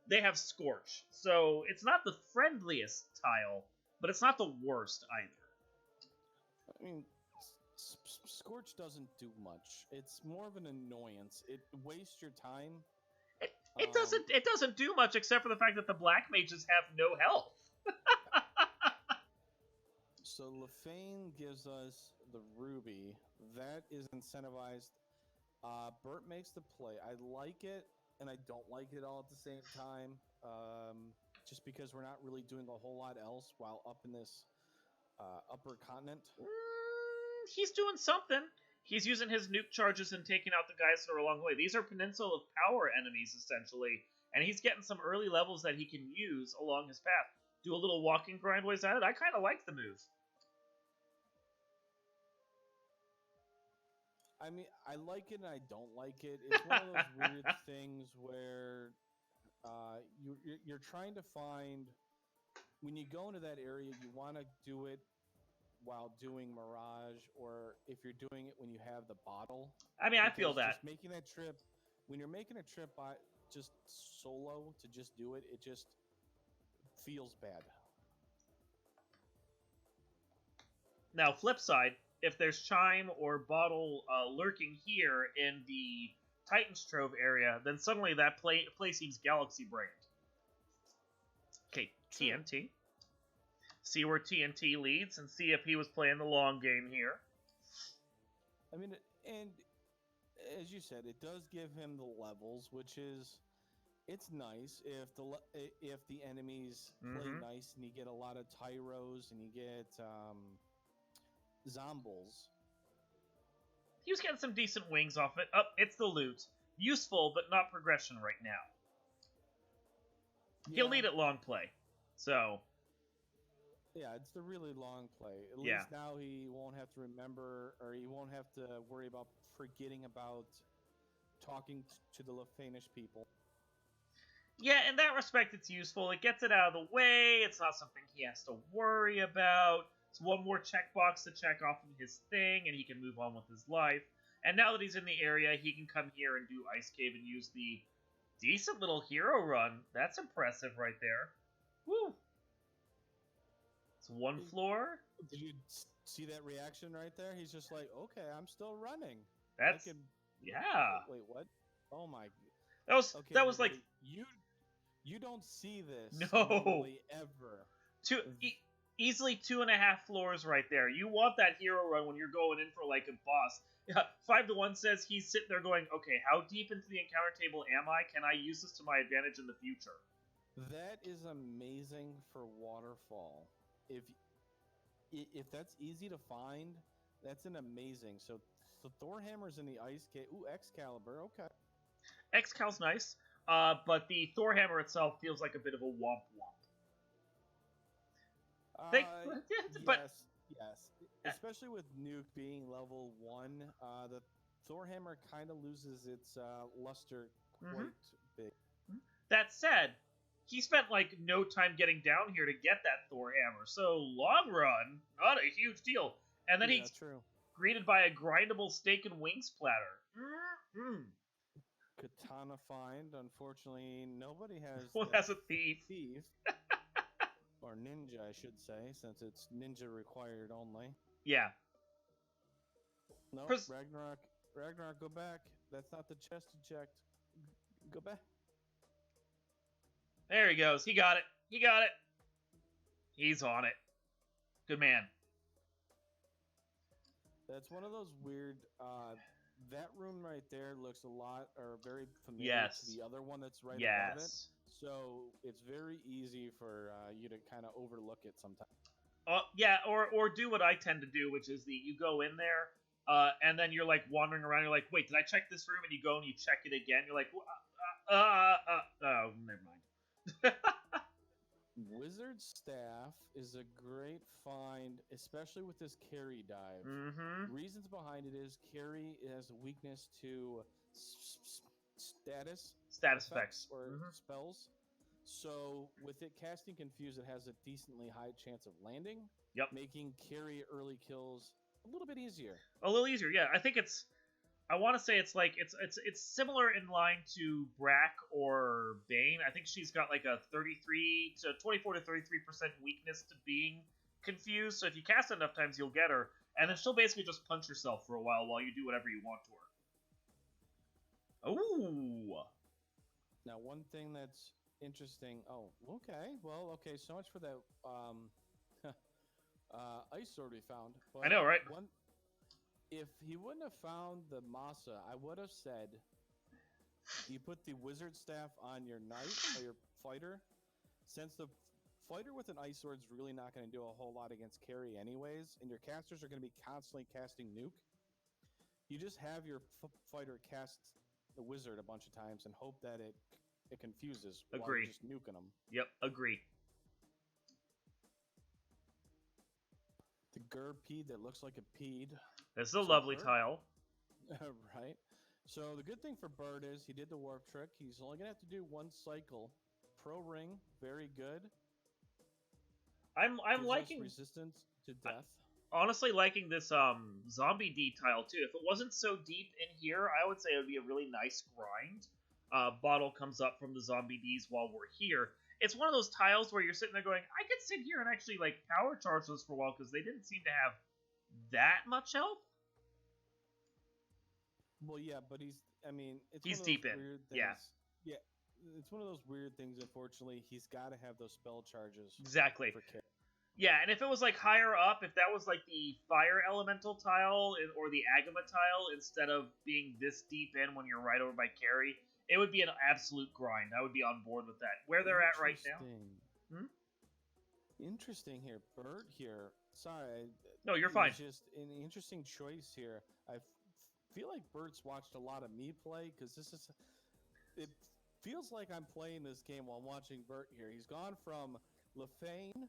they have Scorch. So it's not the friendliest tile, but it's not the worst either. I mean, Scorch doesn't do much. It's more of an annoyance. It wastes your time. It doesn't do much except for the fact that the black mages have no health. So Lefane gives us the ruby. That is incentivized. Bert makes the play. I like it, and I don't like it all at the same time. Just because we're not really doing a whole lot else while up in this upper continent. He's doing something. He's using his nuke charges and taking out the guys that are along the way. These are Peninsula of Power enemies, essentially, and he's getting some early levels that he can use along his path. Do a little walking grindways at it. I kind of like the move. I mean, I like it and I don't like it. It's one of those weird things where you're trying to find, when you go into that area, you want to do it while doing Mirage, or if you're doing it when you have the bottle. I mean, I feel that. Just making that trip, when you're making a trip by just solo to just do it, it just feels bad. Now, flip side, if there's Chime or Bottle lurking here in the Titan's Trove area, then suddenly that play seems galaxy brained. Okay, TNT. See where TNT leads and see if he was playing the long game here. I mean, and as you said, it does give him the levels, which is, it's nice if the enemies play nice and you get a lot of Tyros and you get Zombles. He was getting some decent wings off it. It's the loot. Useful, but not progression right now. Yeah. He'll lead at long play. So... yeah, it's the really long play. At least now he won't have to remember, or he won't have to worry about forgetting about talking to the Lefanish people. Yeah, in that respect, it's useful. It gets it out of the way. It's not something he has to worry about. It's one more checkbox to check off of his thing, and he can move on with his life. And now that he's in the area, he can come here and do Ice Cave and use the decent little hero run. That's impressive right there. Woo! It's one floor. Did you see that reaction right there? He's just like, okay, I'm still running. That's... yeah. Wait, what? Oh my... That was like... You don't see this normally ever. Easily 2.5 floors right there. You want that hero run when you're going in for like a boss. 5 to 1 says he's sitting there going, okay, how deep into the encounter table am I? Can I use this to my advantage in the future? That is amazing for Waterfall. If that's easy to find, that's an amazing. So Thorhammer's in the Ice Cave. Ooh, Excalibur, okay. Excal's nice, but the Thorhammer itself feels like a bit of a womp womp. Yes. Especially with Nuke being level 1, the Thorhammer kind of loses its luster quite big. That said, he spent like no time getting down here to get that Thorhammer, so long run, not a huge deal. And then he's greeted by a grindable steak and wings platter. Katana find. Unfortunately, nobody has. Who has a thief? Or ninja, I should say, since it's ninja required only. Yeah. No, Ragnarok, go back. That's not the chest eject. Go back. There he goes. He got it. He's on it. Good man. That's one of those weird... that room right there looks a lot, or very familiar to the other one that's right above it. So it's very easy for you to kind of overlook it sometimes. Yeah, or do what I tend to do, which is you go in there, and then you're like wandering around. You're like, wait, did I check this room? And you go and you check it again. You're like, oh, never mind. Wizard Staff is a great find, especially with this carry dive. Reasons behind it is carry has a weakness to status effects or spells. So with it casting Confuse, it has a decently high chance of landing. Yep. Making carry early kills a little bit easier. A little easier, yeah. I think I want to say it's like it's similar in line to Brack or Bane. I think she's got like a 24 to 33% weakness to being confused. So if you cast it enough times, you'll get her. and then she'll basically just punch herself for a while you do whatever you want to her. Ooh. Now, one thing that's interesting. Oh, okay. Well, okay. So much for that ice sword we found. I But know, right? one, if he wouldn't have found the Masa, I would have said you put the wizard staff on your knight or your fighter. Since the fighter with an ice sword is really not going to do a whole lot against carry anyways, and your casters are going to be constantly casting nuke, you just have your fighter cast the wizard a bunch of times and hope that it confuses while you're Agree. just nuking them. Yep, agree. The Gurpeed that looks like a peed. This is a So lovely Bert- tile. right? So the good thing for Bird is he did the warp trick. He's only gonna have to do one cycle. Pro ring, very good. I'm Gives liking us resistance to death. honestly liking this zombie D tile too. If it wasn't so deep in here, I would say it would be a really nice grind. Bottle comes up from the zombie Ds while we're here. It's one of those tiles where you're sitting there going, I could sit here and actually like power charge those for a while because they didn't seem to have that much health. Well, yeah, but I mean, it's He's one of deep those in. weird Yeah. things. Yeah, it's one of those weird things. Unfortunately, he's got to have those spell charges. Exactly. For carry. Yeah, and if it was like higher up, if that was like the fire elemental tile or the agama tile instead of being this deep in when you're right over by carry, it would be an absolute grind. I would be on board with that. Where they're at right now. Interesting here, Bert here. Sorry, no, you're fine. Just an interesting choice here. I feel like Bert's watched a lot of me play because it feels like I'm playing this game while watching Bert here. He's gone from Lefane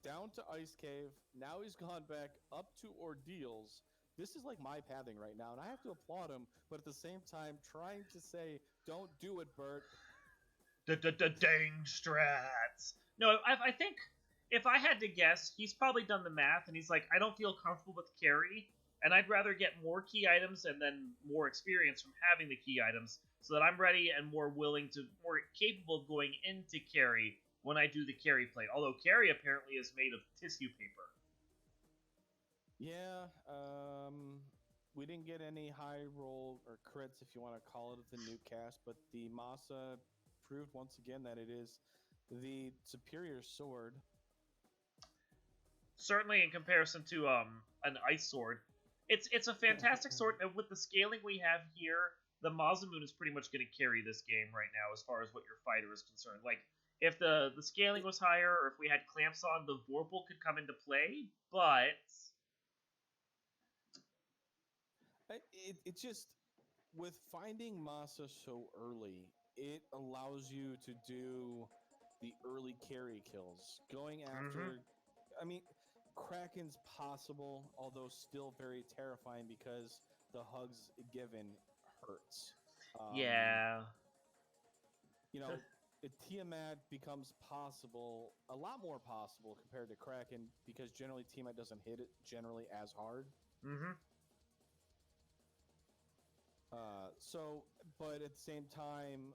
down to Ice Cave. Now he's gone back up to Ordeals. This is like my pathing right now, and I have to applaud him, but at the same time, trying to say, don't do it, Bert. Dang strats. No, I think if I had to guess, he's probably done the math, and he's like, I don't feel comfortable with carry, and I'd rather get more key items and then more experience from having the key items, so that I'm ready and more capable of going into carry when I do the carry play. Although carry apparently is made of tissue paper. Yeah, we didn't get any high roll or crits, if you want to call it, the nuke cast, but the Masa proved once again that it is the superior sword. Certainly in comparison to an ice sword. It's a fantastic sword, and with the scaling we have here, the Masamune is pretty much going to carry this game right now as far as what your fighter is concerned. Like, if the scaling was higher, or if we had clamps on, the Vorpal could come into play, but... It just, with finding Masa so early, it allows you to do the early carry kills. Going after, I mean, Kraken's possible, although still very terrifying because the hugs given hurts. Yeah. You know, Tiamat becomes possible, a lot more possible compared to Kraken because generally Tiamat doesn't hit it generally as hard. But at the same time,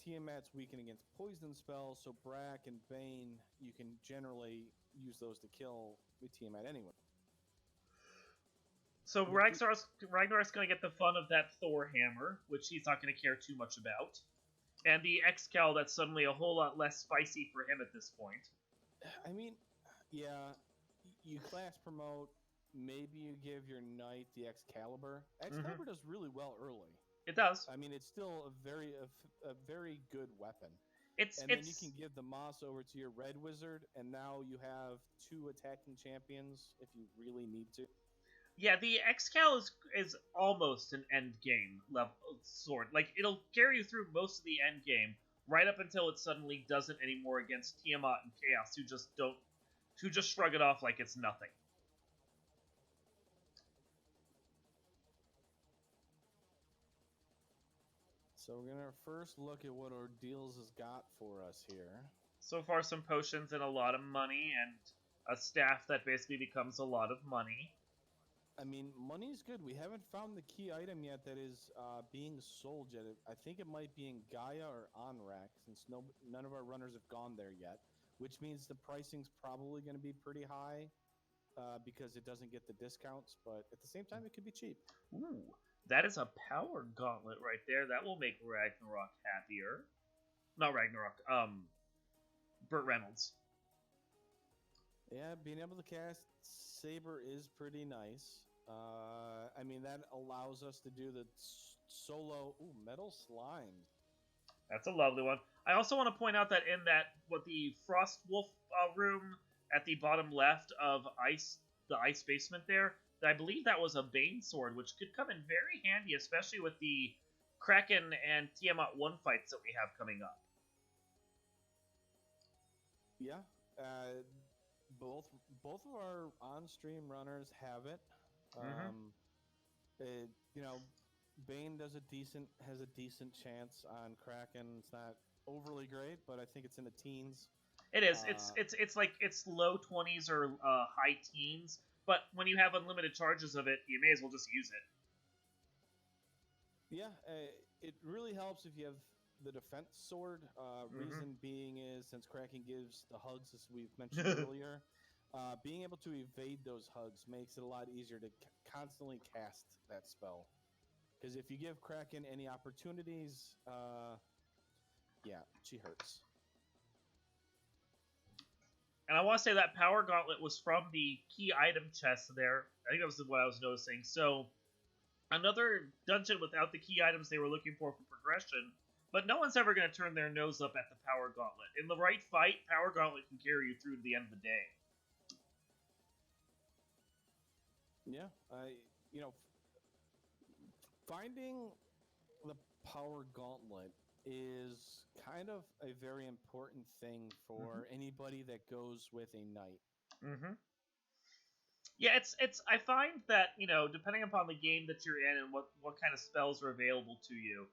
Tiamat's weakened against poison spells, so Brack and Bane, you can generally use those to kill with Tiamat anyway. So Ragnarok's going to get the fun of that Thor hammer, which he's not going to care too much about. And the X-Cal, that's suddenly a whole lot less spicy for him at this point. I mean, yeah, you class promote, maybe you give your knight the Excalibur. Excalibur does really well early. It does. I mean, it's still a very good weapon. Then you can give the Moss over to your Red Wizard, and now you have 2 attacking champions if you really need to. Yeah, the X-Cal is almost an end game level sword. Like, it'll carry you through most of the end game, right up until it suddenly doesn't anymore against Tiamat and Chaos, who just shrug it off like it's nothing. So we're going to first look at what Ordeals has got for us here. So far, some potions and a lot of money, and a staff that basically becomes a lot of money. I mean, money's good. We haven't found the key item yet that is being sold yet. I think it might be in Gaia or Onrak, since none of our runners have gone there yet, which means the pricing's probably going to be pretty high. because it doesn't get the discounts, but at the same time, it could be cheap. Ooh, that is a power gauntlet right there. That will make Ragnarok happier. Not Ragnarok. Burt Reynolds. Yeah, being able to cast Saber is pretty nice. I mean, that allows us to do the solo. Ooh, Metal Slime. That's a lovely one. I also want to point out that in the Frost Wolf room at the bottom left of the ice basement there, I believe that was a Bane sword, which could come in very handy, especially with the Kraken and Tiamat 1 fights that we have coming up. Yeah, both of our on-stream runners have it. You know, Bane has a decent chance on Kraken. It's not overly great, but I think it's in the teens. It is. It's like it's low 20s or high teens. But when you have unlimited charges of it, you may as well just use it. Yeah, it really helps if you have the defense sword. Reason being is since Kraken gives the hugs, as we've mentioned earlier, being able to evade those hugs makes it a lot easier to constantly cast that spell. Because if you give Kraken any opportunities, yeah, she hurts. And I want to say that Power Gauntlet was from the key item chest there. I think that was what I was noticing. So, another dungeon without the key items they were looking for progression, but no one's ever going to turn their nose up at the Power Gauntlet. In the right fight, Power Gauntlet can carry you through to the end of the day. Yeah, finding the Power Gauntlet is kind of a very important thing for anybody that goes with a knight. Yeah, it's. I find that depending upon the game that you're in and what kind of spells are available to you,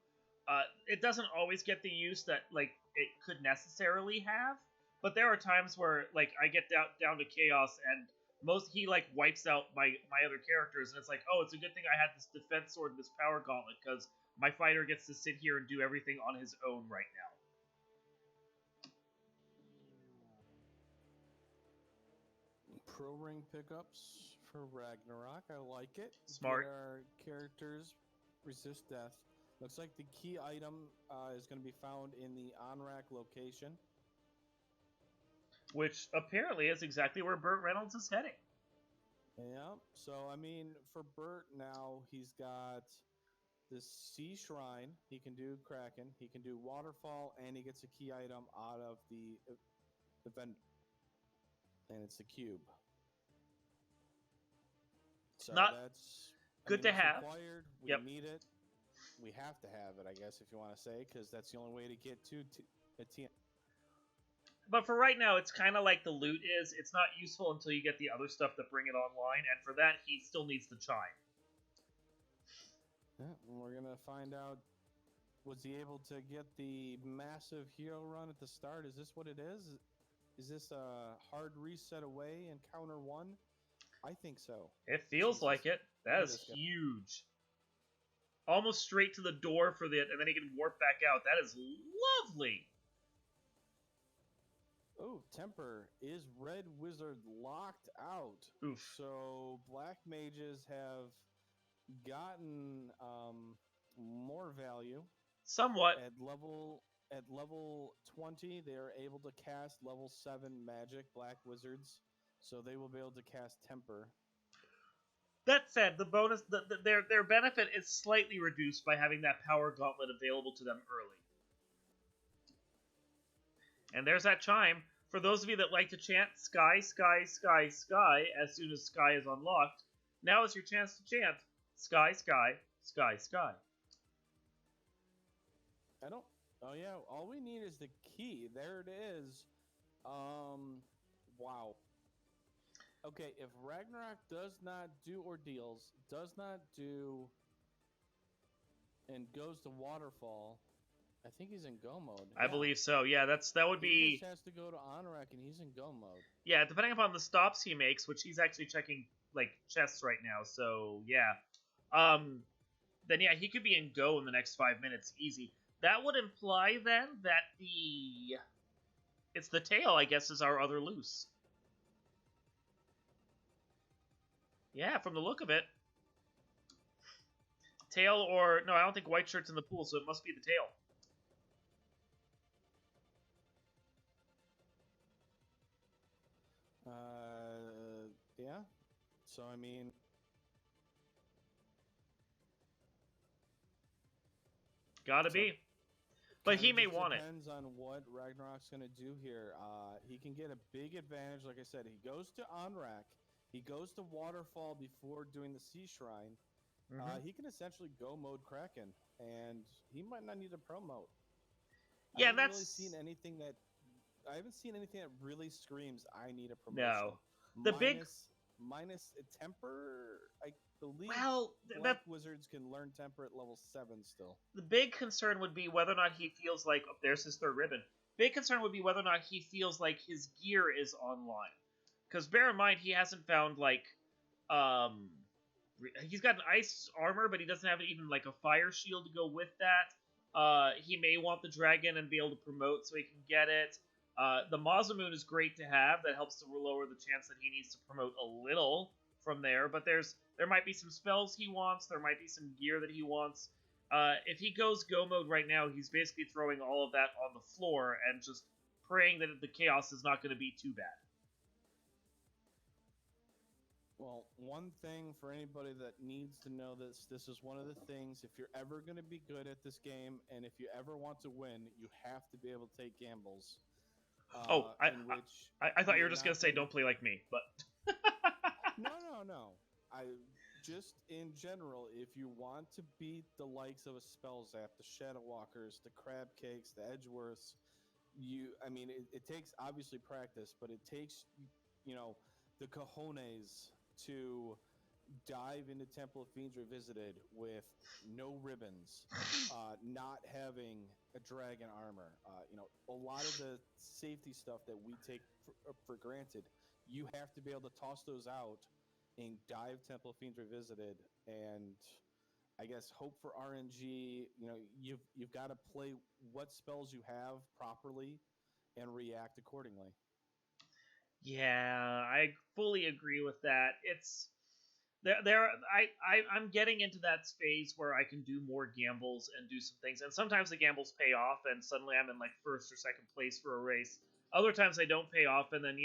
it doesn't always get the use that it could necessarily have. But there are times where I get down to chaos and he wipes out my other characters, and it's like, oh, it's a good thing I had this defense sword and this power gauntlet because my fighter gets to sit here and do everything on his own right now. Pro ring pickups for Ragnarok. I like it. Smart. Get our characters resist death. Looks like the key item is going to be found in the on-rack location. Which apparently is exactly where Burt Reynolds is heading. Yeah, so I mean, for Burt now, he's got this Sea Shrine. He can do Kraken. He can do Waterfall, and he gets a key item out of the vendor. And it's the cube. So that's good to have. Required. We need it. We have to have it, I guess, if you want to say, because that's the only way to get to a TM. But for right now, it's kind of like the loot is. It's not useful until you get the other stuff that bring it online, and for that, he still needs the chime. Yeah, and we're going to find out, was he able to get the massive hero run at the start? Is this what it is? Is this a hard reset away encounter 1? I think so. It feels like it. That is huge. Almost straight to the door for and then he can warp back out. That is lovely. Oh, Temper is Red Wizard locked out. Oof. So Black Mages have gotten more value. Somewhat. At level 20, they are able to cast level 7 magic, Black Wizards, so they will be able to cast Temper. That said, the bonus, their benefit is slightly reduced by having that Power Gauntlet available to them early. And there's that chime. For those of you that like to chant Sky, Sky, Sky, Sky as soon as Sky is unlocked, now is your chance to chant Sky, Sky, Sky, Sky. Oh yeah, all we need is the key. There it is. Wow. Okay, if Ragnarok does not do ordeals, does not do, and goes to Waterfall, I think he's in go mode. I believe so. Yeah, that would be. He just has to go to Honorak and he's in go mode. Yeah, depending upon the stops he makes, which he's actually checking chests right now. So yeah, then yeah, he could be in go in the next 5 minutes, easy. That would imply then that it's the tail, I guess, is our other loose. Yeah, from the look of it. Tail or... No, I don't think white shirt's in the pool, so it must be the tail. Yeah. So, I mean... Gotta be. But he may want it. Depends on what Ragnarok's going to do here. He can get a big advantage. Like I said, he goes to Onrak. He goes to Waterfall before doing the Sea Shrine. He can essentially go mode Kraken, and he might not need a promote. Yeah, I haven't really seen anything that... I haven't seen anything that really screams, I need a promotion. No. The minus a temper, I believe. Well, Black Wizards can learn temper at level 7 still. The big concern would be whether or not he feels like... Oh, there's his third ribbon. Big concern would be whether or not he feels like his gear is online. Because bear in mind, he hasn't found, like... He's got an ice armor, but he doesn't have even, like, a fire shield to go with that. He may want the dragon and be able to promote so he can get it. The Mazamoon is great to have. That helps to lower the chance that he needs to promote a little from there. But there might be some spells he wants. There might be some gear that he wants. If he goes go mode right now, he's basically throwing all of that on the floor and just praying that the chaos is not going to be too bad. Well, one thing for anybody that needs to know this is one of the things, if you're ever going to be good at this game, and if you ever want to win, you have to be able to take gambles. I thought you were just going to say don't play like me, but... No. Just in general, if you want to beat the likes of a Spellzap, the Shadow Walkers, the Crab Cakes, the Edgeworths, it takes obviously practice, but it takes, the cojones to dive into Temple of Fiends Revisited with no ribbons, not having a dragon armor, a lot of the safety stuff that we take for granted, you have to be able to toss those out and dive Temple of Fiends Revisited, and I guess hope for RNG. You've got to play what spells you have properly and react accordingly. Yeah, I fully agree with that. It's I'm getting into that phase where I can do more gambles and do some things, and sometimes the gambles pay off, and suddenly I'm in like first or second place for a race. Other times they don't pay off, and then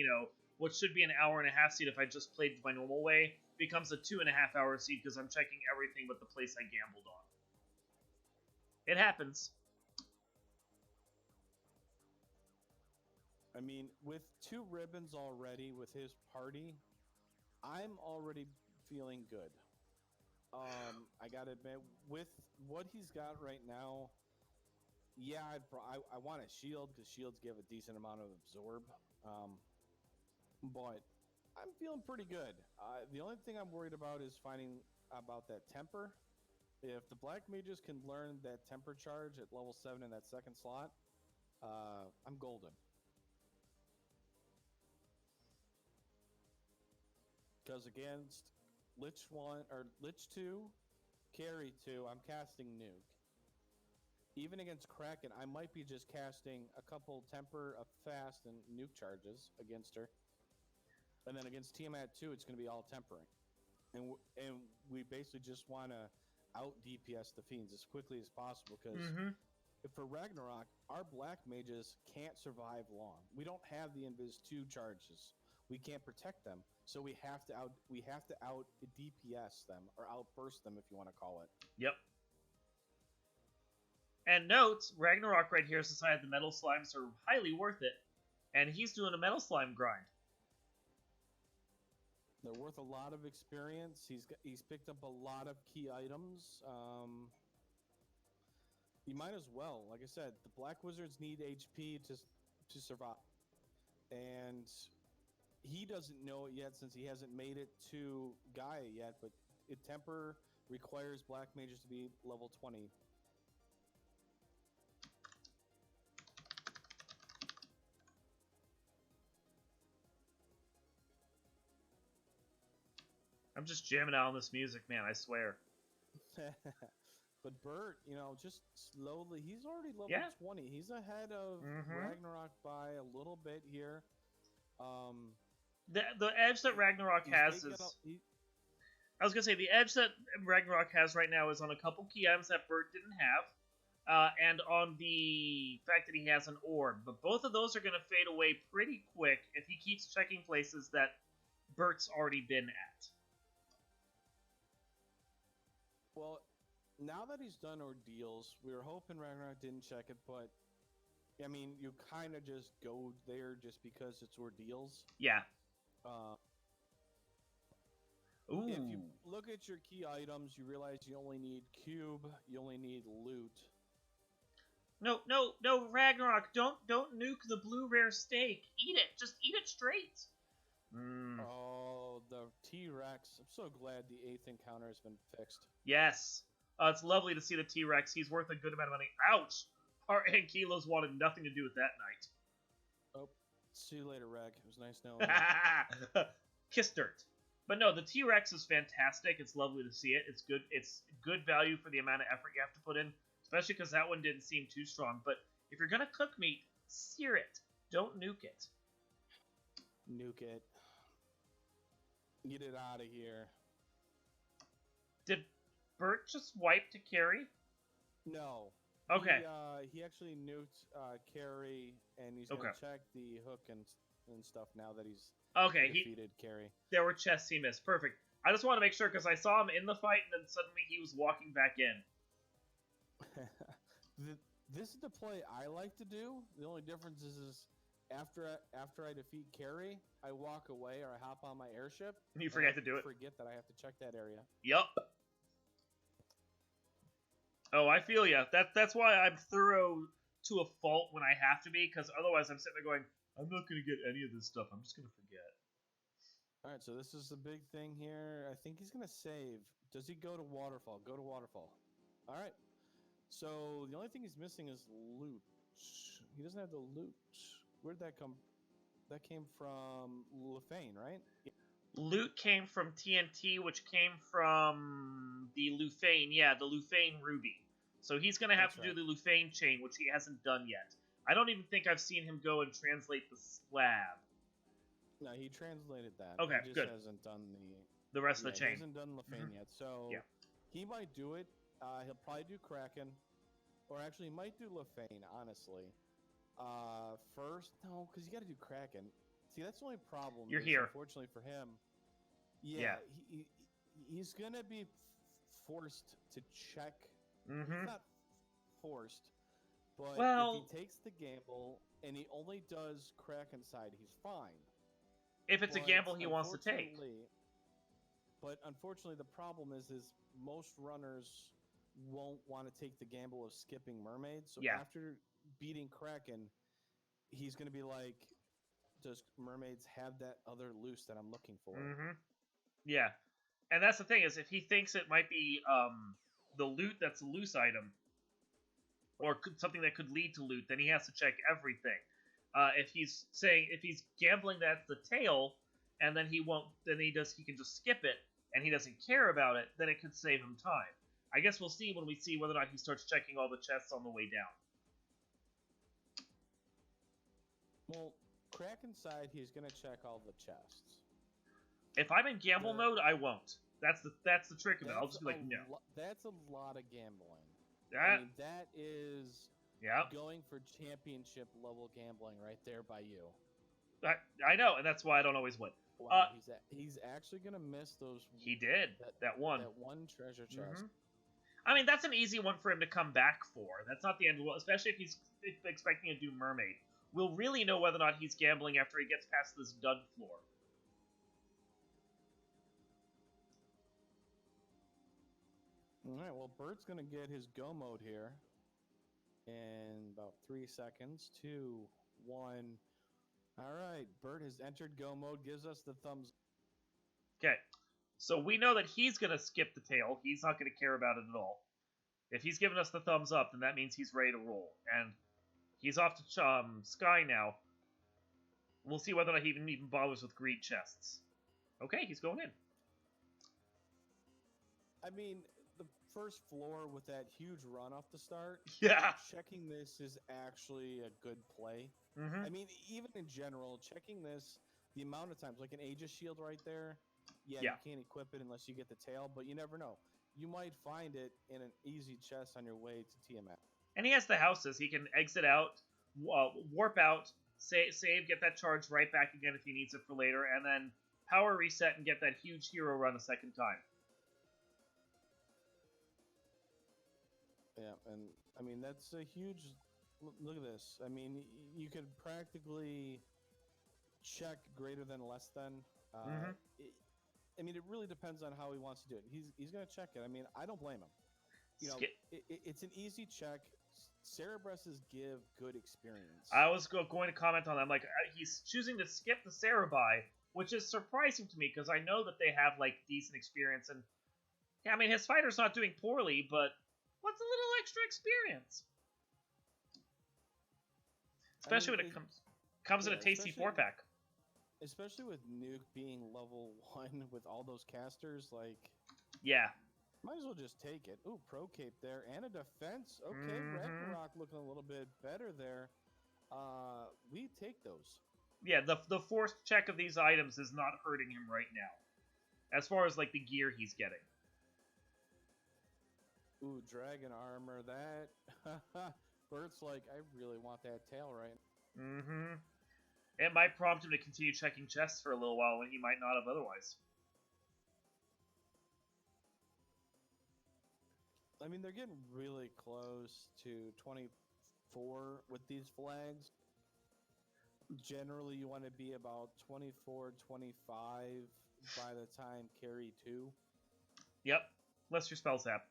what should be an hour and a half seed if I just played my normal way becomes a 2.5 hour seed because I'm checking everything but the place I gambled on. It happens. I mean, with 2 ribbons already with his party, I'm already feeling good. I gotta admit, with what he's got right now, yeah, I want a shield because shields give a decent amount of absorb. But I'm feeling pretty good. The only thing I'm worried about is finding about that temper. If the Black Mages can learn that temper charge at level 7 in that second slot, I'm golden. Because against Lich 1 or Lich 2, Carry 2, I'm casting Nuke. Even against Kraken, I might be just casting a couple temper of fast and Nuke charges against her. And then against Tiamat 2, it's going to be all tempering. And we basically just want to out DPS the Fiends as quickly as possible because for Ragnarok, our Black Mages can't survive long. We don't have the Invis 2 charges. We can't protect them, so we have to out DPS them or outburst them, if you want to call it. Yep. And note, Ragnarok right here has decided the metal slimes are highly worth it, and he's doing a metal slime grind. They're worth a lot of experience. He's picked up a lot of key items. You might as well. Like I said, the Black Wizards need HP to survive, and he doesn't know it yet since he hasn't made it to Gaia yet. But temper requires Black Mages to be level 20. I'm just jamming out on this music, man, I swear. But Bert, just slowly, he's already level 20. He's ahead of Ragnarok by a little bit here. The edge that Ragnarok has is... I was gonna say the edge that Ragnarok has right now is on a couple key items that Bert didn't have, and on the fact that he has an orb. But both of those are gonna fade away pretty quick if he keeps checking places that Bert's already been at. Well, now that he's done ordeals, we were hoping Ragnarok didn't check it, but I mean, you kind of just go there just because it's ordeals. Yeah. Ooh. If you look at your key items, you realize you only need cube, you only need loot. No, Ragnarok! Don't nuke the blue rare steak. Eat it. Just eat it straight. Oh, the T-Rex! I'm so glad the 8th encounter has been fixed. Yes. It's lovely to see the T-Rex. He's worth a good amount of money. Ouch! Our Aunt Kilos wanted nothing to do with that night. Oh, see you later, Reg. It was nice knowing you. Kiss dirt. But no, the T-Rex is fantastic. It's lovely to see it. It's good. It's good value for the amount of effort you have to put in, especially because that one didn't seem too strong. But if you're gonna cook meat, sear it. Don't nuke it. Nuke it. Get it out of here. Did Bert just wipe to carry? No. Okay. He actually nuked Carrie, and he's gonna check the hook and stuff now that he's defeated Carrie. There were chests he missed. Perfect. I just want to make sure because I saw him in the fight, and then suddenly he was walking back in. This is the play I like to do. The only difference is after I defeat Carrie, I walk away or I hop on my airship. And you forget to do it. Forget that I have to check that area. Yup. Oh, I feel ya. That's why I'm thorough to a fault when I have to be, because otherwise I'm sitting there going, I'm not going to get any of this stuff. I'm just going to forget. All right, so this is the big thing here. I think he's going to save. Does he go to Waterfall? Go to Waterfall. All right. So the only thing he's missing is loot. He doesn't have the loot. Where'd that come? That came from Lufane, right? Yeah. Loot came from TNT, which came from the Lufane. Yeah, the Lufane Ruby. So he's going to have to do the Lufane chain, which he hasn't done yet. I don't even think I've seen him go and translate the slab. No, he translated that. Okay, he just good. Hasn't done the rest of the chain. He hasn't done Lufane yet, so he might do it. He'll probably do Kraken, or actually, he might do Lufane. Honestly, first, no, because you got to do Kraken. See, that's the only problem. You're here. Unfortunately for him, he's gonna be forced to check. Mm-hmm. He's not forced. But if he takes the gamble and he only does Kraken side, he's fine. If it's a gamble he wants to take. But unfortunately, the problem is most runners won't want to take the gamble of skipping Mermaids. So after beating Kraken, he's going to be like, does Mermaids have that other loose that I'm looking for? Mm-hmm. Yeah. And that's the thing, is if he thinks it might be the loot that's a loose item, or something that could lead to loot, then he has to check everything. If he's gambling that's the tail, and then he can just skip it, and he doesn't care about it, then it could save him time. I guess we'll see when we see whether or not he starts checking all the chests on the way down. Well, Kraken side, he's gonna check all the chests. If I'm in gamble mode, I won't. That's the trick of it. I'll just be like, no. That's a lot of gambling. That is going for championship level gambling right there by you. I know, and that's why I don't always win. Wow, he's actually gonna miss those. He did that one treasure chest. I mean, that's an easy one for him to come back for. That's not the end of the world, especially if he's expecting to do Mermaid. We'll really know whether or not he's gambling after he gets past this dud floor. Alright, well, Bert's going to get his go mode here in about 3 seconds. 2, 1. Alright, Bert has entered go mode, gives us the thumbs. Okay, so we know that he's going to skip the tail. He's not going to care about it at all. If he's giving us the thumbs up, then that means he's ready to roll. And he's off to Sky now. We'll see whether or not he even bothers with greed chests. Okay, he's going in. I mean, the first floor with that huge run off the start. Yeah. Checking this is actually a good play. Mm-hmm. I mean, even in general, checking this, the amount of times, like an Aegis shield right there, Yeah, Yeah. you can't equip it unless you get the tail, but you never know. You might find it in an easy chest on your way to Tiamat. And he has the houses. He can exit out, warp out, save, get that charge right back again if he needs it for later, and then power reset and get that huge hero run a second time. Yeah, and I mean that's a huge. Look at this. I mean, you could practically check greater than less than. Mm-hmm. I mean, it really depends on how he wants to do it. He's going to check it. I mean, I don't blame him. You know, it's an easy check. Cerebruses give good experience. I was going to comment on that. I'm like, he's choosing to skip the Cerebi, which is surprising to me because I know that they have like decent experience, and yeah, I mean his fighter's not doing poorly, but what's a little extra experience? Especially when it comes in a tasty 4-pack. Especially with Nuke being level 1 with all those casters, like... Yeah. Might as well just take it. Ooh, Pro Cape there, and a defense. Okay, Ragnarok looking a little bit better there. We take those. Yeah, the forced check of these items is not hurting him right now. As far as, like, the gear he's getting. Ooh, Dragon Armor, that... Bert's like, I really want that tail right now. Mm-hmm. It might prompt him to continue checking chests for a little while when he might not have otherwise. I mean, they're getting really close to 24 with these flags. Generally, you want to be about 24, 25 by the time carry 2. Yep. Unless your spell zap.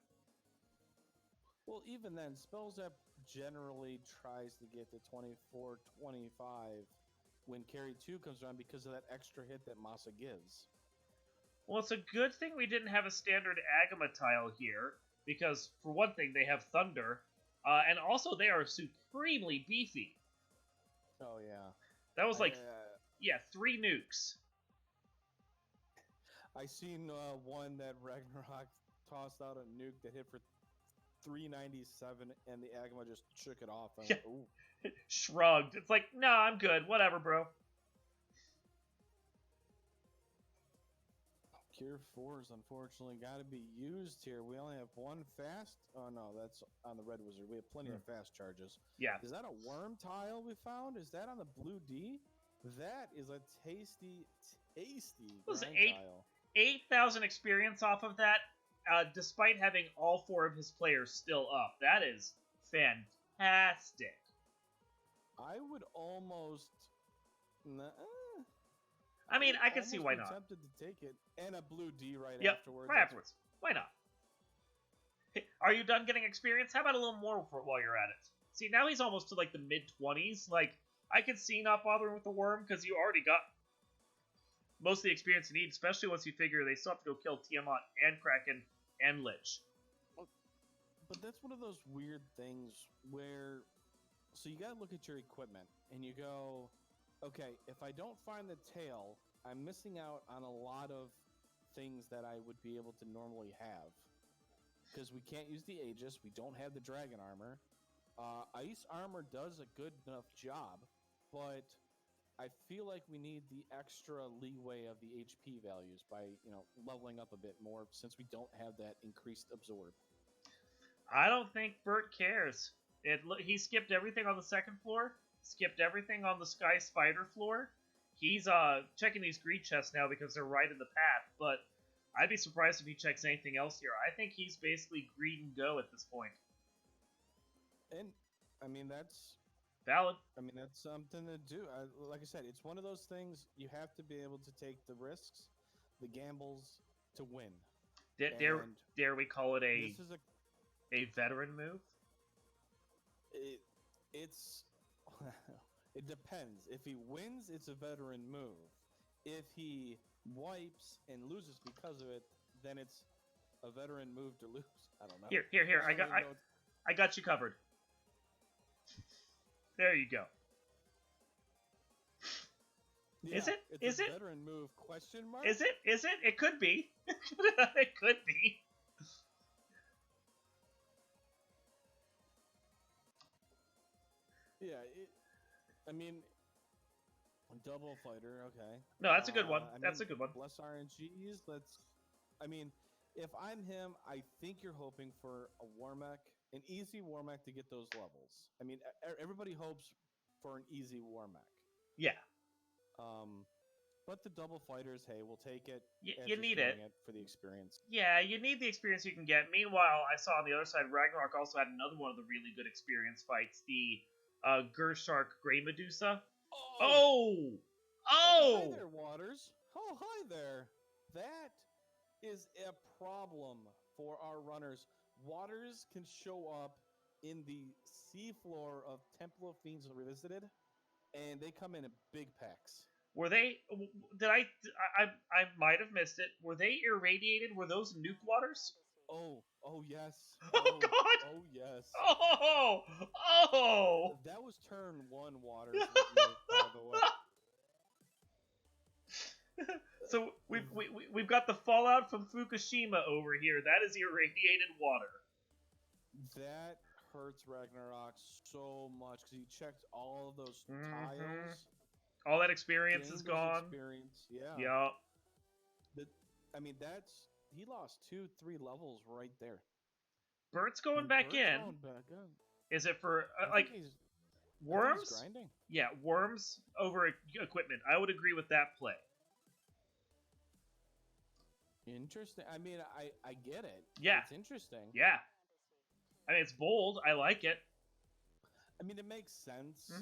Well, even then, spell zap generally tries to get to 24, 25 when carry 2 comes around because of that extra hit that Masa gives. Well, it's a good thing we didn't have a standard Agama tile here, because, for one thing, they have Thunder, and also they are supremely beefy. Oh, yeah. That was 3 nukes. I seen one that Ragnarok tossed out a nuke that hit for 397, and the Agama just shook it off. Yeah. Shrugged. It's like, no, I'm good. Whatever, bro. Cure 4's unfortunately got to be used here. We only have one fast. Oh, no, that's on the Red Wizard. We have plenty of fast charges. Yeah. Is that a worm tile we found? Is that on the Blue D? That is a tasty tile. 8,000 experience off of that, despite having all 4 of his players still up. That is fantastic. I would almost... I mean, I can see why not. Tempted to take it, and a Blue D afterwards. Right afterwards. Why not? Are you done getting experience? How about a little more while you're at it? See, now he's almost to like the mid-20s. Like, I could see not bothering with the worm because you already got most of the experience you need, especially once you figure they still have to go kill Tiamat and Kraken and Lich. But that's one of those weird things where... So you gotta look at your equipment, and you go, okay, if I don't find the tail, I'm missing out on a lot of things that I would be able to normally have. Because we can't use the Aegis, we don't have the Dragon Armor. Ice Armor does a good enough job, but I feel like we need the extra leeway of the HP values by, leveling up a bit more since we don't have that increased absorb. I don't think Bert cares. He skipped everything on the second floor, skipped everything on the Sky Spider floor. He's checking these greed chests now because they're right in the path, but I'd be surprised if he checks anything else here. I think he's basically greed and go at this point. And, I mean, that's... valid. I mean, that's something to do. Like I said, it's one of those things you have to be able to take the risks, the gambles, to win. Dare we call it a veteran move? It's... It depends. If he wins, it's a veteran move. If he wipes and loses because of it, then it's a veteran move to lose. I don't know. Here. I got you covered. There you go. Yeah, is it? It's a veteran move? Question mark. Is it? It could be. It could be. Yeah. I mean, Double fighter, okay. No, that's a good one. I That's mean, a good one. less RNGs. I mean, if I'm him, I think you're hoping for a Warmech, an easy Warmech to get those levels. I mean, everybody hopes for an easy Warmech. Yeah. But the double fighters, hey, we'll take it. You need it for the experience. Yeah, you need the experience you can get. Meanwhile, I saw on the other side, Ragnarok also had another one of the really good experience fights, the Gershark Grey Medusa. Oh! Hi there, Waters. Oh, hi there. That is a problem for our runners. Waters can show up in the seafloor of Temple of Fiends Revisited, and they come in big packs. Were they? Did I might have missed it. Were they irradiated? Were those nuke waters? Oh yes. Oh God! Oh yes. Oh! That was turn 1 Waters, by the way. So we've got the fallout from Fukushima over here. That is irradiated water. That hurts Ragnarok so much because he checked all of those tiles. All that experience is gone. Yeah. Yeah. I mean, he lost 2-3 levels right there. Bert's going back in. Is it for worms? Grinding. Yeah, worms over equipment. I would agree with that play. Interesting. I mean, I get it. Yeah. It's interesting. Yeah. I mean, it's bold. I like it. I mean, it makes sense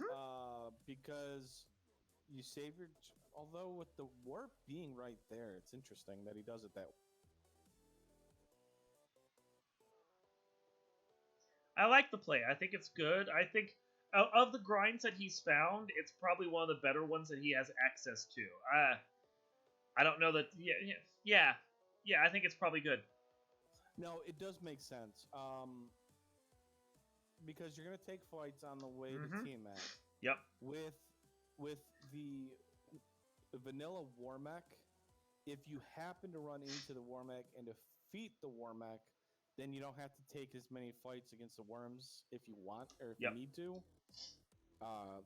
because you save your... Although with the warp being right there, it's interesting that he does it that way. I like the play. I think it's good. I think of the grinds that he's found, it's probably one of the better ones that he has access to. I don't know that... Yeah, I think it's probably good. No, it does make sense. Because you're going to take fights on the way to TMAC. Yep. With the vanilla Warmech, if you happen to run into the Warmech and defeat the Warmech, then you don't have to take as many fights against the worms if you want or if you need to.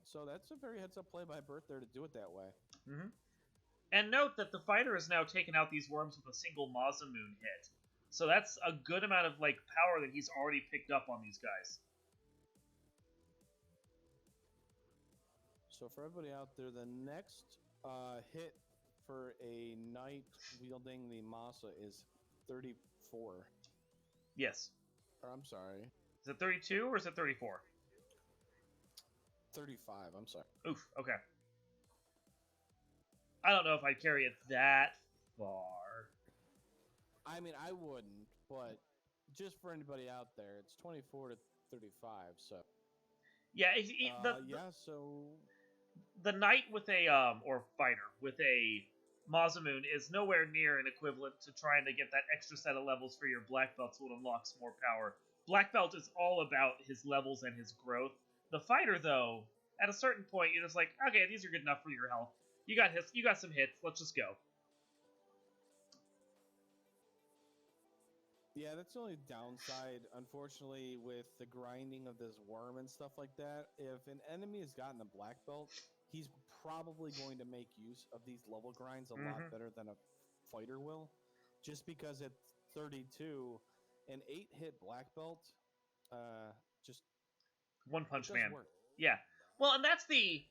So that's a very heads-up play by Bert there to do it that way. And note that the fighter has now taken out these worms with a single Mazamoon hit. So that's a good amount of power that he's already picked up on these guys. So for everybody out there, the next hit for a knight wielding the Masa is 34. Yes. Or I'm sorry. Is it 32 or is it 34? 35, I'm sorry. Oof, okay. I don't know if I'd carry it that far. I mean, I wouldn't, but just for anybody out there, it's 24 to 35, so... Yeah, so... The knight with a, or fighter, with a Mazamoon is nowhere near an equivalent to trying to get that extra set of levels for your black belt so it unlocks more power. Black belt is all about his levels and his growth. The fighter, though, at a certain point, you're just like, okay, these are good enough for your health. You got some hits, let's just go. Yeah, that's the only downside, unfortunately, with the grinding of this worm and stuff like that. If an enemy has gotten a black belt, he's probably going to make use of these level grinds a lot better than a fighter will. Just because at 32, an 8-hit black belt, just... One Punch Man. Work. Yeah. Well, and that's the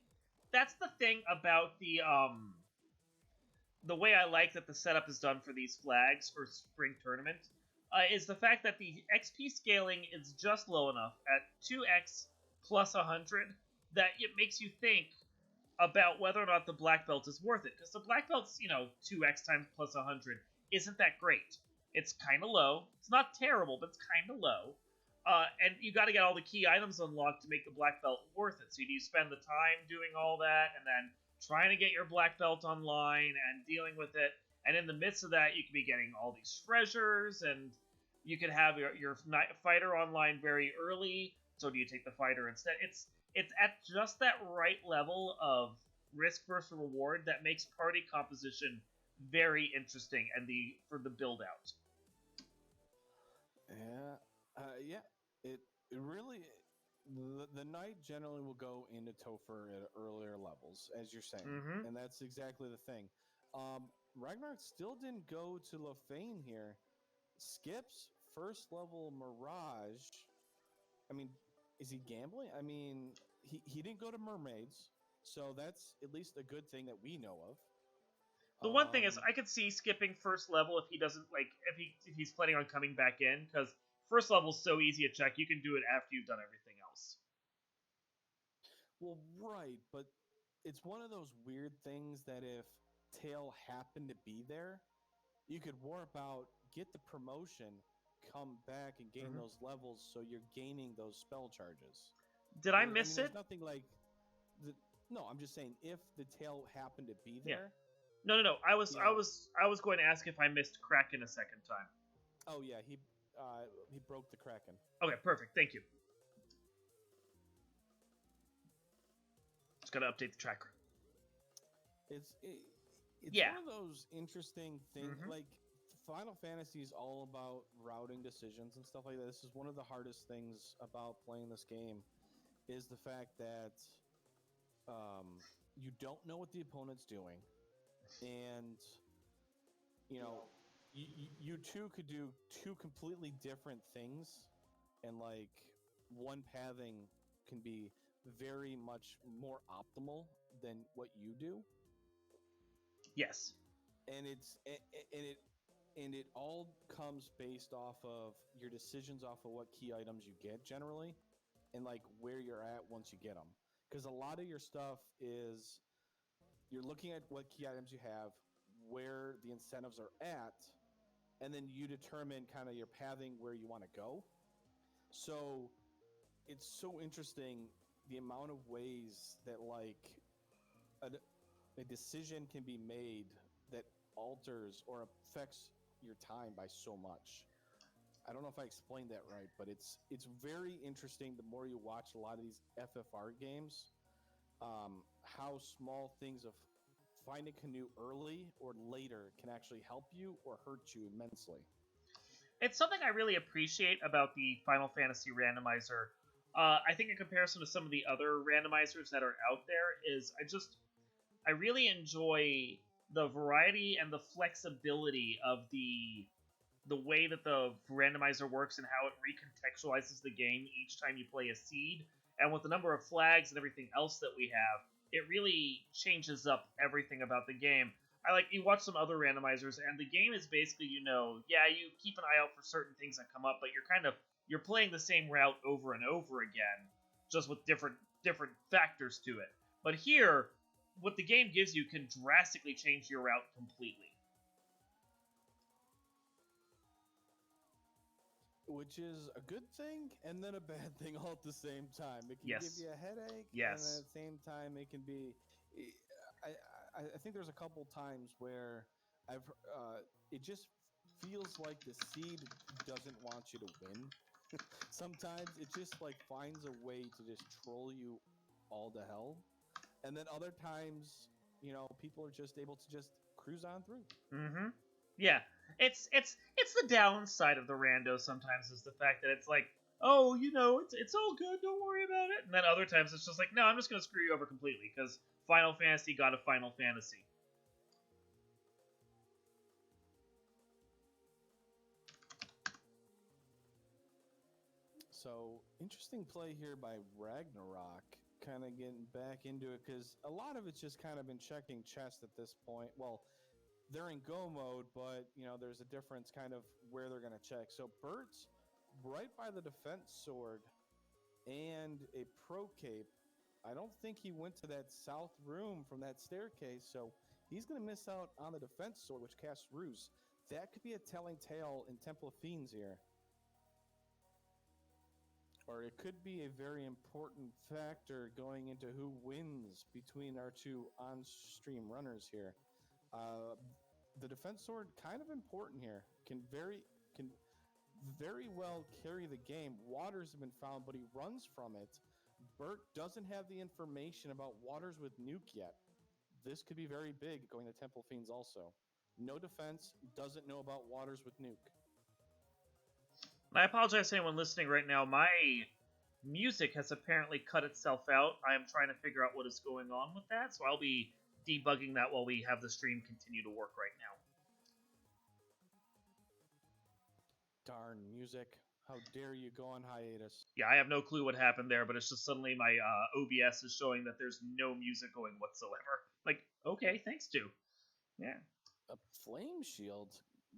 thing about the way I like that the setup is done for these flags for Spring Tournament. Is the fact that the XP scaling is just low enough at 2x plus 100 that it makes you think about whether or not the black belt is worth it. Because the black belt's, 2x times plus 100 isn't that great. It's kind of low. It's not terrible, but it's kind of low. And you got to get all the key items unlocked to make the black belt worth it. So you spend the time doing all that and then trying to get your black belt online and dealing with it. And in the midst of that, you could be getting all these treasures, and you could have your fighter online very early. So do you take the fighter instead? It's at just that right level of risk versus reward that makes party composition very interesting and for the build out. Yeah, it really The knight generally will go into Topher at earlier levels, as you're saying, Mm-hmm. and that's exactly the thing. Ragnar still didn't go to Lofane here. Skips first level Mirage. I mean, is he gambling? I mean, he didn't go to Mermaids, so that's at least a good thing that we know of. The one thing is, Um, I could see skipping first level if he doesn't like if he's planning on coming back in, because first level is so easy to check. You can do it after you've done everything else. well, right, but it's one of those weird things that if Tail happened to be there, you could warp out, get the promotion, come back and gain Mm-hmm. those levels, so you're gaining those spell charges. Did I I mean, miss there's it? nothing like the. No, I'm just saying if the Tail happened to be Yeah. there, No. you know. I was going to ask if I missed Kraken a second time. Oh yeah, he broke the Kraken. Okay, perfect. Thank you. Just gotta update the tracker. It's it, it's Yeah. one of those interesting things. Mm-hmm. Like Final Fantasy is all about routing decisions and stuff like that. This is one of the hardest things about playing this game, is the fact that you don't know what the opponent's doing, and you know you two could do two completely different things, and like one pathing can be very much more optimal than what you do. Yes. And it all comes based off of your decisions, off of what key items you get generally, and like where you're at once you get them, because a lot of your stuff is you're looking at what key items you have, where the incentives are at, and then you determine kind of your pathing where you want to go. So it's so interesting the amount of ways that like a decision can be made that alters or affects your time by so much. I don't know if I explained that right, but it's very interesting the more you watch a lot of these FFR games, how small things of finding canoe early or later can actually help you or hurt you immensely. It's something I really appreciate about the Final Fantasy randomizer. I think in comparison to some of the other randomizers that are out there, I really enjoy the variety and the flexibility of the way that the randomizer works and how it recontextualizes the game each time you play a seed. And with the number of flags and everything else that we have, it really changes up everything about the game. I like you watch some other randomizers, and the game is basically, yeah, you keep an eye out for certain things that come up, but you're playing the same route over and over again, just with different factors to it. But here, what the game gives you can drastically change your route completely. Which is a good thing and then a bad thing all at the same time. It can give Yes. you a headache, and Yes. at the same time, it can be. I think there's a couple times where I've it just feels like the seed doesn't want you to win. Sometimes it just like finds a way to just troll you all to hell, and then other times, people are just able to just cruise on through. Mm-hmm. Yeah, it's the downside of the rando sometimes is the fact that it's like, oh, it's all good, don't worry about it. And then other times it's just like, no, I'm just gonna screw you over completely because Final Fantasy got a Final Fantasy. So interesting play here by Ragnarok, kind of getting back into it, because a lot of it's just kind of been checking chest at this point. Well, they're in go mode, but there's a difference kind of where they're going to check. So Bert's right by the defense sword and a pro cape. I don't think he went to that south room from that staircase, so he's going to miss out on the defense sword, which casts Ruse. That could be a telling tale in Temple of Fiends here. Or it could be a very important factor going into who wins between our two on-stream runners here. The defense sword kind of important here. Can very well carry the game. Waters have been found, but he runs from it. Bert doesn't have the information about Waters with nuke yet. This could be very big going to Temple Fiends also. No defense, doesn't know about Waters with nuke. I apologize to anyone listening right now. music has apparently cut itself out. I am trying to figure out what is going on with that, so I'll be debugging that while we have the stream continue to work right now. Darn music. How dare you go on hiatus? Yeah, I have no clue what happened there, but it's just suddenly my OBS is showing that there's no music going whatsoever. Like, okay, thanks, Stu. Yeah. A flame shield?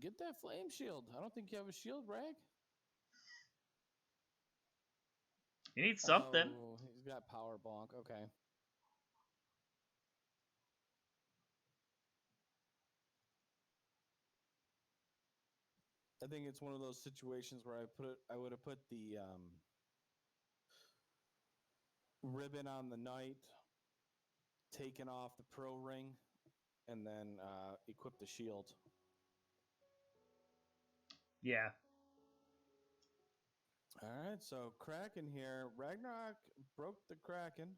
Get that flame shield. I don't think you have a shield, Rag. You need something. Oh, he's got power bonk. Okay. I think it's one of those situations where I would have put the ribbon on the knight, taken off the pro ring, and then equip the shield. Yeah. All right, so Kraken here. Ragnarok broke the Kraken.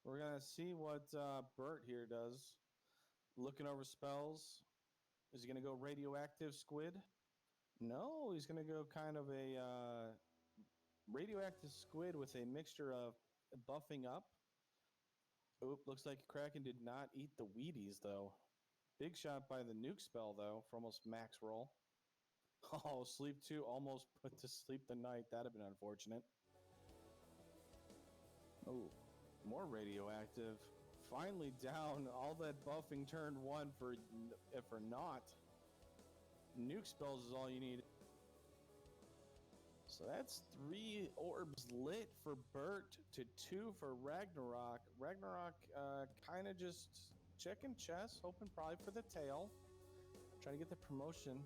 We're gonna see what Bert here does. Looking over spells. Is he gonna go radioactive squid? No, he's gonna go kind of a radioactive squid with a mixture of buffing up. Oop, looks like Kraken did not eat the Wheaties though. Big shot by the nuke spell though for almost max roll. Oh, sleep 2 almost put to sleep the knight. That'd have been unfortunate. Oh, more radioactive. Finally down. All that buffing turned 1 for naught. Nuke spells is all you need. So that's 3 orbs lit for Bert to 2 for Ragnarok. Ragnarok kind of just checking chess, hoping probably for the tail. Trying to get the promotion.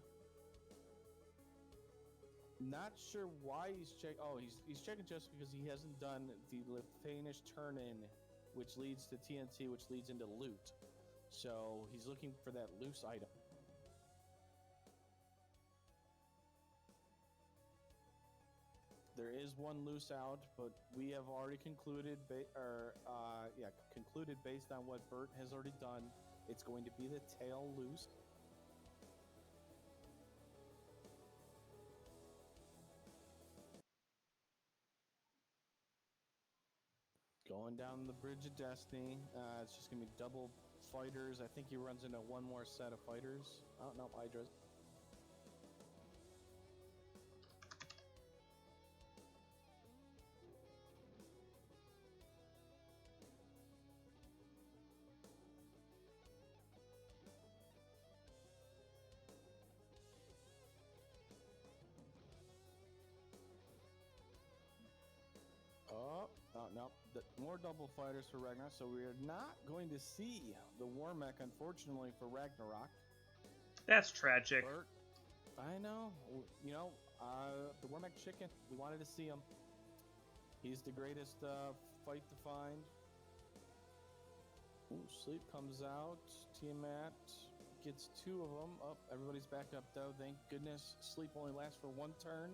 Not sure why he's checking. Oh, he's checking chess because he hasn't done the Lefanish turn-in, which leads to TNT, which leads into loot. So he's looking for that loose item. There is one loose out, but we have already concluded, concluded based on what Bert has already done. It's going to be the tail loose. Going down the Bridge of Destiny. It's just going to be double fighters. I think he runs into one more set of fighters. Oh, no, Hydras. No. More double fighters for Ragnarok, so we are not going to see the War Mech, unfortunately, for Ragnarok. That's tragic. Bert, I know. You know, the War Mech chicken, we wanted to see him. He's the greatest fight to find. Ooh, Sleep comes out. Tiamat gets 2 of them. Oh, everybody's back up, though. Thank goodness. Sleep only lasts for 1 turn.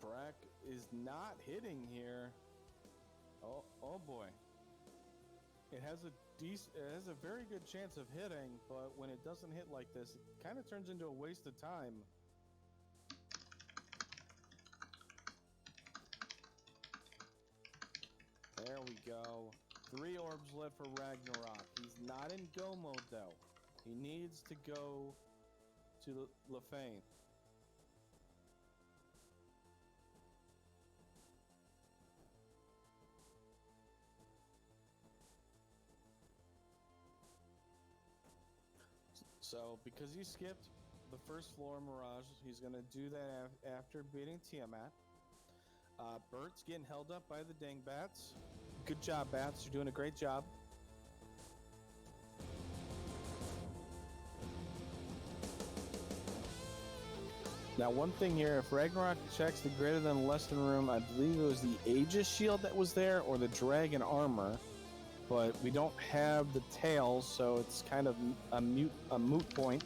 Brack is not hitting here. Oh boy. It has a very good chance of hitting, but when it doesn't hit like this, it kind of turns into a waste of time. There we go. 3 orbs left for Ragnarok. He's not in go mode though. He needs to go to Lefane. So, because he skipped the first floor Mirage, he's going to do that after beating Tiamat. Bert's getting held up by the Dingbats. Good job, Bats. You're doing a great job. Now, one thing here, if Ragnarok checks the greater than less than room, I believe it was the Aegis shield that was there, or the Dragon armor. But we don't have the tail, so it's kind of a moot point.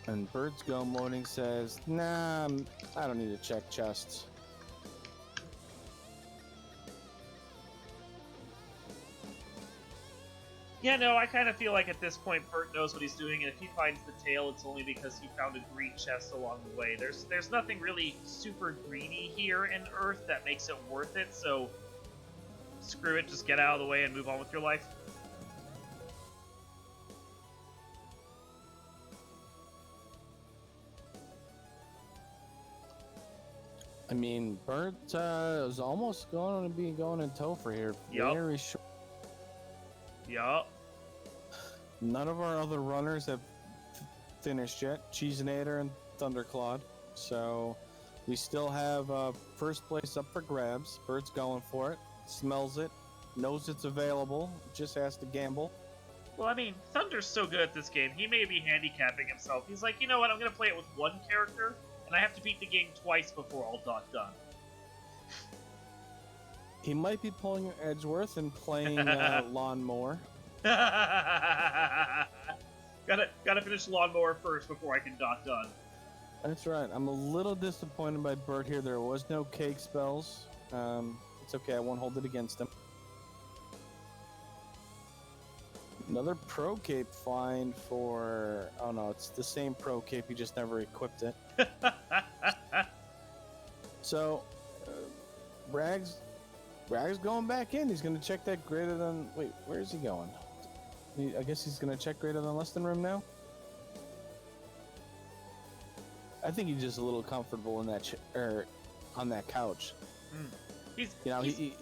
And Bird's Go Moaning says, nah, I don't need to check chests. Yeah, no, I kind of feel like at this point Bert knows what he's doing, and if he finds the tail, it's only because he found a green chest along the way. There's nothing really super greedy here in Earth that makes it worth it, so screw it, just get out of the way and move on with your life. I mean, Bert is almost going to be going in tow for here. Yup. Very short. Yup. None of our other runners have finished yet. Cheesenator and Thunderclawed. So we still have first place up for grabs. Bert's going for it. Smells it. Knows it's available. Just has to gamble. Well, I mean, Thunder's so good at this game, he may be handicapping himself. He's like, you know what, I'm going to play it with one character, and I have to beat the game twice before all done. He might be pulling an Edgeworth and playing Lawnmower. gotta finish Lawnmower first before I can done. That's right. I'm a little disappointed by Bert here. There was no cake spells. It's okay. I won't hold it against him. Another Pro Cape find for... Oh no, it's the same Pro Cape. He just never equipped it. So, Brag's going back in. He's going to check that greater than... Wait, where is he going? I guess he's going to check greater than less than room now? I think he's just a little comfortable in that on that couch. He's cozy.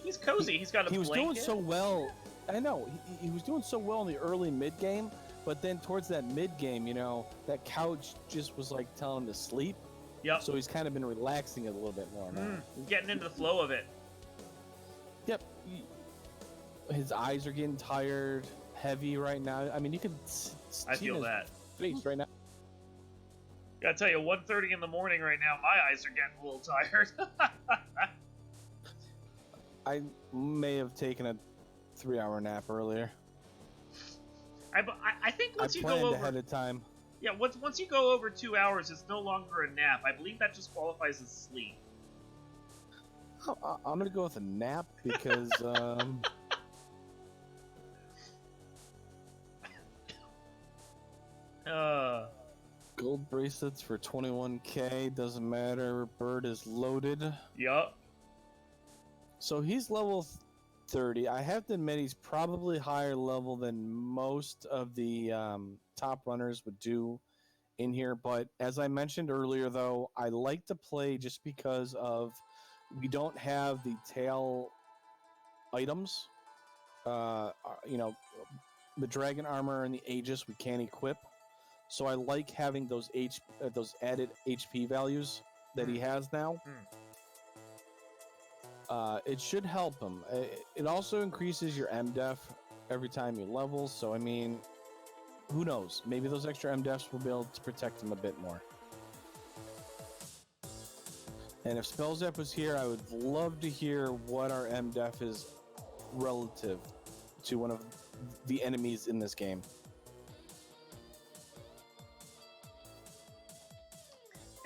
He's got a blanket. He was doing so well. I know. He was doing so well in the early mid-game, but then towards that mid-game, that couch just was like telling him to sleep. Yep. So he's kind of been relaxing it a little bit more now. Getting into the flow of it. Yep. His eyes are getting tired, heavy right now. I mean, you can I feel that. Face right now. Gotta tell you, 1:30 in the morning right now, my eyes are getting a little tired. I may have taken a 3-hour nap earlier. I think once I you go planned over ahead of time. Yeah, once you go over 2 hours, it's no longer a nap. I believe that just qualifies as sleep. I'm gonna go with a nap because gold bracelets for 21k, doesn't matter. Bird is loaded. Yup. So he's level 30. I have to admit he's probably higher level than most of the top runners would do in here. But as I mentioned earlier, though, I like to play just because of we don't have the tail items. The dragon armor and the Aegis we can't equip. So I like having those added HP values that he has now. It should help him. It also increases your MDef every time you level. So I mean, who knows? Maybe those extra MDefs will be able to protect him a bit more. And if Spellzap was here, I would love to hear what our MDef is relative to one of the enemies in this game.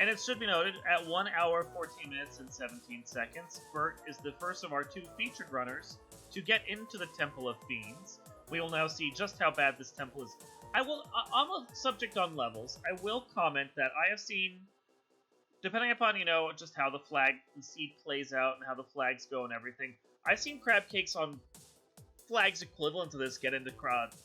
And it should be noted, at 1 hour, 14 minutes, and 17 seconds, Bert is the first of our 2 featured runners to get into the Temple of Fiends. We will now see just how bad this temple is. On the subject on levels, I will comment that I have seen, depending upon, just how the seed plays out and how the flags go and everything, I've seen crab cakes on flags equivalent to this get into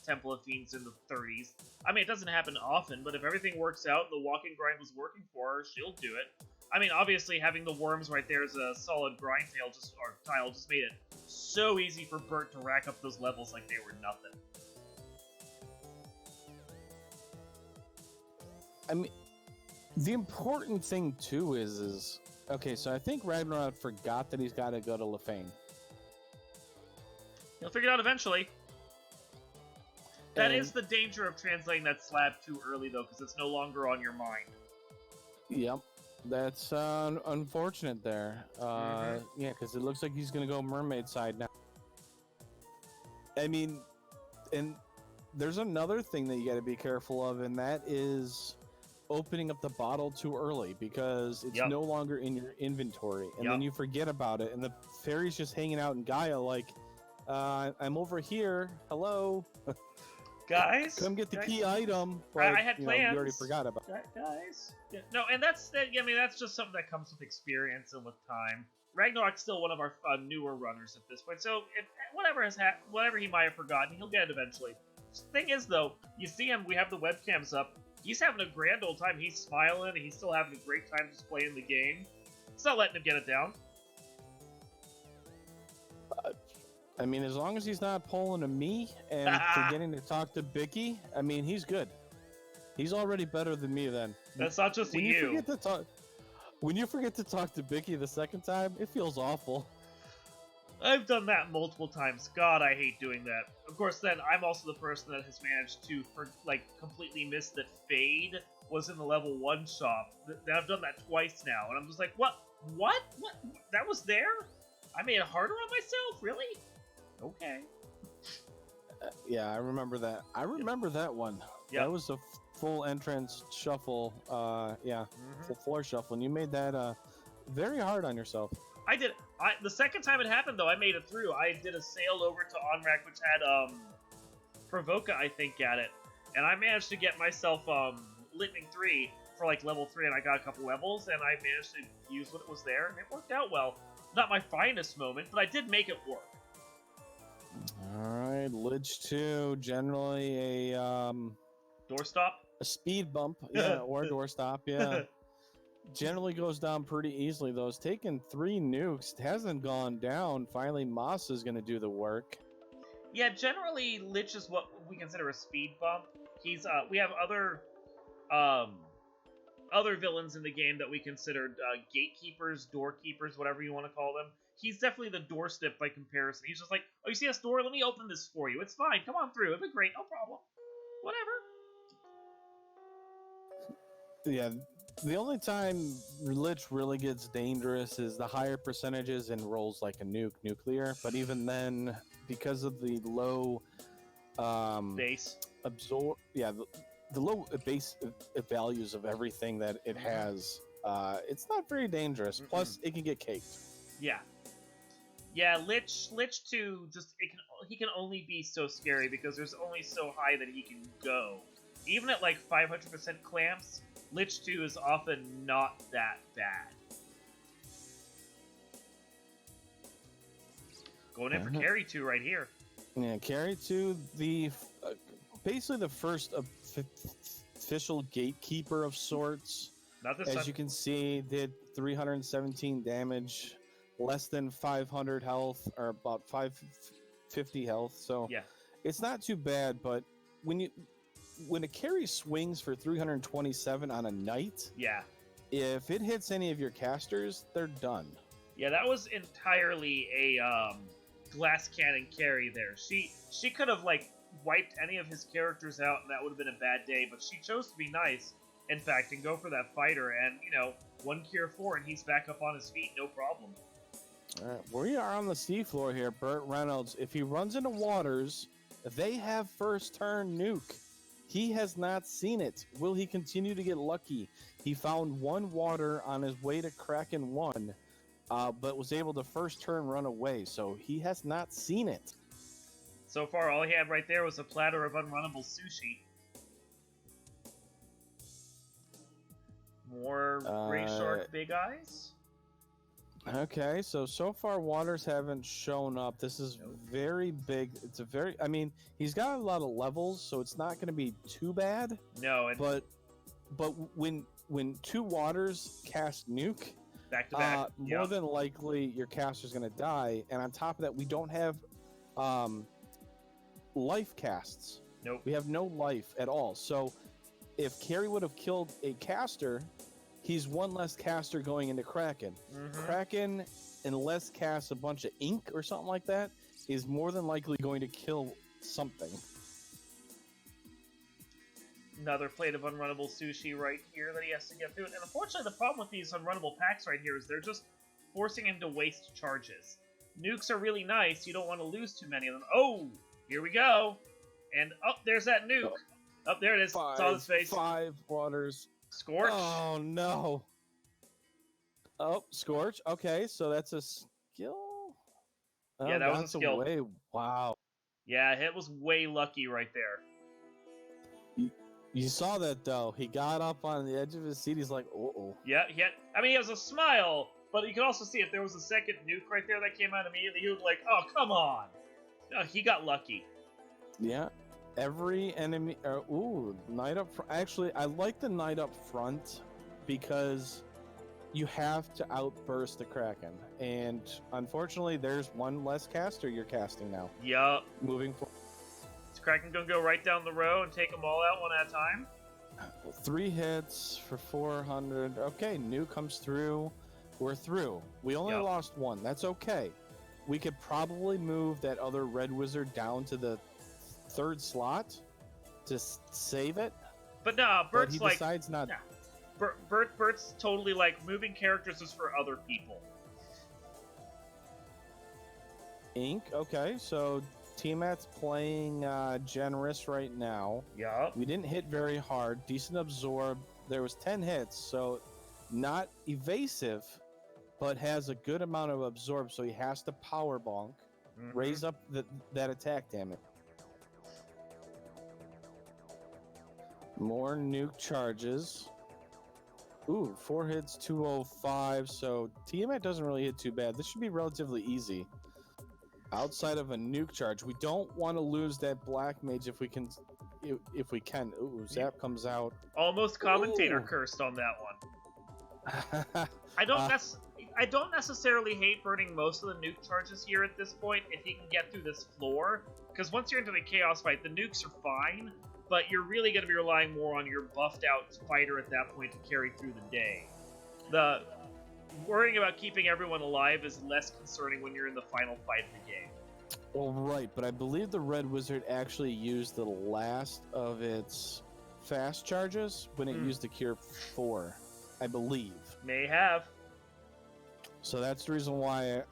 Temple of Fiends in the 30s. I mean, it doesn't happen often, but if everything works out, the walking grind was working for her, she'll do it. I mean, obviously, having the worms right there as a solid grind tile just made it so easy for Bert to rack up those levels like they were nothing. I mean, the important thing, too, is okay, so I think Ragnarok forgot that he's got to go to Lefane. You'll figure it out eventually. That is the danger of translating that slab too early, though, because it's no longer on your mind. Yep. That's unfortunate there. Yeah, because it looks like he's going to go mermaid side now. I mean, and there's another thing that you got to be careful of, and that is opening up the bottle too early, because it's no longer in your inventory, and then you forget about it, and the fairy's just hanging out in Gaia like, I'm over here. Hello. Guys, Come get the guys, key item. I But, had you plans. already forgot about it. Guys. Yeah, no, and that's that's just something that comes with experience and with time. Ragnarok's still one of our newer runners at this point, so if whatever he might have forgotten, he'll get it eventually. Thing is, though, you see him. We have the webcams up. He's having a grand old time. He's smiling, and he's still having a great time just playing the game. It's not letting him get it down. I mean, as long as he's not pulling a me and forgetting to talk to Bicky, I mean, he's good. He's already better than me then. That's not just when you forget to talk. When you forget to talk to Bicky the second time, it feels awful. I've done that multiple times. God, I hate doing that. Of course, then I'm also the person that has managed to completely miss that Fade was in the level 1 shop. I've done that twice now, and I'm just like, what? What? That was there? I made it harder on myself? Really? Okay. Yeah, I remember that. I remember that one. Yep. That was a full entrance shuffle. Full floor shuffle, and you made that very hard on yourself. I did. The second time it happened, though, I made it through. I did a sail over to Onrak, which had Provoca, I think, at it, and I managed to get myself Lightning 3 for level 3, and I got a couple levels, and I managed to use what was there, and it worked out well. Not my finest moment, but I did make it work. Alright, Lich 2, generally a doorstop? A speed bump, yeah, or a doorstop, yeah. Generally goes down pretty easily, though. It's taken 3 nukes. It hasn't gone down. Finally, Moss is going to do the work. Yeah, generally, Lich is what we consider a speed bump. He's we have other villains in the game that we considered gatekeepers, doorkeepers, whatever you want to call them. He's definitely the doorstep by comparison. He's just like, oh, you see this door? Let me open this for you. It's fine. Come on through. It'll be great. No problem. Whatever. Yeah, the only time Lich really gets dangerous is the higher percentages and rolls like a nuclear. But even then, because of the low base the low base values of everything that it has, it's not very dangerous. Mm-hmm. Plus, it can get caked. Yeah, Lich 2 he can only be so scary because there's only so high that he can go. Even at 500% clamps, Lich 2 is often not that bad. Going in for Carry 2 right here. Yeah, Carry 2, basically the first official gatekeeper of sorts. As you can see, did 317 damage, less than 500 health, or about 550 health. So yeah, it's not too bad. But when a carry swings for 327 on a knight, yeah, if it hits any of your casters, they're done. Yeah, that was entirely a glass cannon carry there. She could have wiped any of his characters out, and that would have been a bad day. But she chose to be nice, in fact, and go for that fighter. And 1 cure 4, and he's back up on his feet, no problem. All right, we are on the seafloor here. Burt Reynolds, if he runs into waters, they have first turn nuke. He has not seen it. Will he continue to get lucky? He found 1 water on his way to Kraken 1, but was able to first turn run away, so he has not seen it. So far, all he had right there was a platter of unrunnable sushi. More gray shark big eyes? Okay, so far waters haven't shown up. This is very big. It's he's got a lot of levels, so it's not going to be too bad. No, but when 2 waters cast nuke, back to back, more than likely your caster's going to die. And on top of that, we don't have life casts. Nope. We have no life at all. So if Carrie would have killed a caster, he's 1 less caster going into Kraken. Mm-hmm. Kraken, unless casts a bunch of ink or something like that, is more than likely going to kill something. Another plate of unrunnable sushi right here that he has to get through. And unfortunately, the problem with these unrunnable packs right here is they're just forcing him to waste charges. Nukes are really nice. You don't want to lose too many of them. Oh, here we go. And, there's that nuke. Oh, there it is. It's on his face. 5 waters. Scorch. Oh, no. Oh, Scorch. Okay, so that's a skill. Yeah, Oh, that was a got skill. away. Wow. Yeah, it was way lucky right there. You saw that though. He got up on the edge of his seat. He's like, "Oh, Yeah, I mean, he has a smile, but you can also see if there was a second nuke right there that came out immediately, he was like, "Oh, come on!" He got lucky. yeah." Every enemy. Knight up. Actually, I like the knight up front because you have to outburst the Kraken, and unfortunately, there's one less caster you're casting now. Yup. Moving forward. Is Kraken gonna go right down the row and take them all out one at a time? 3 hits for 400. Okay, new comes through. We're through. We only lost 1. That's okay. We could probably move that other red wizard down to the 3rd slot to save it. But nah, Bert's he decides not. Nah. Bert's totally like moving characters is for other people. Ink. Okay, so T-Mat's playing generous right now. Yeah. We didn't hit very hard. Decent absorb. There was 10 hits, so not evasive, but has a good amount of absorb, so he has to power bonk, raise up that attack damage. More nuke charges. Ooh, 4 hits, 205, so Tiamat doesn't really hit too bad. This should be relatively easy. Outside of a nuke charge, we don't want to lose that black mage if we can. Ooh, Zap comes out. Almost commentator cursed on that one. I don't necessarily hate burning most of the nuke charges here at this point if you can get through this floor, because once you're into the chaos fight, the nukes are fine, but you're really going to be relying more on your buffed out fighter at that point to carry through the day. The worrying about keeping everyone alive is less concerning when you're in the final fight of the game. Well, right, but I believe the red wizard actually used the last of its fast charges when it used the cure 4, I believe. May have. So that's the reason why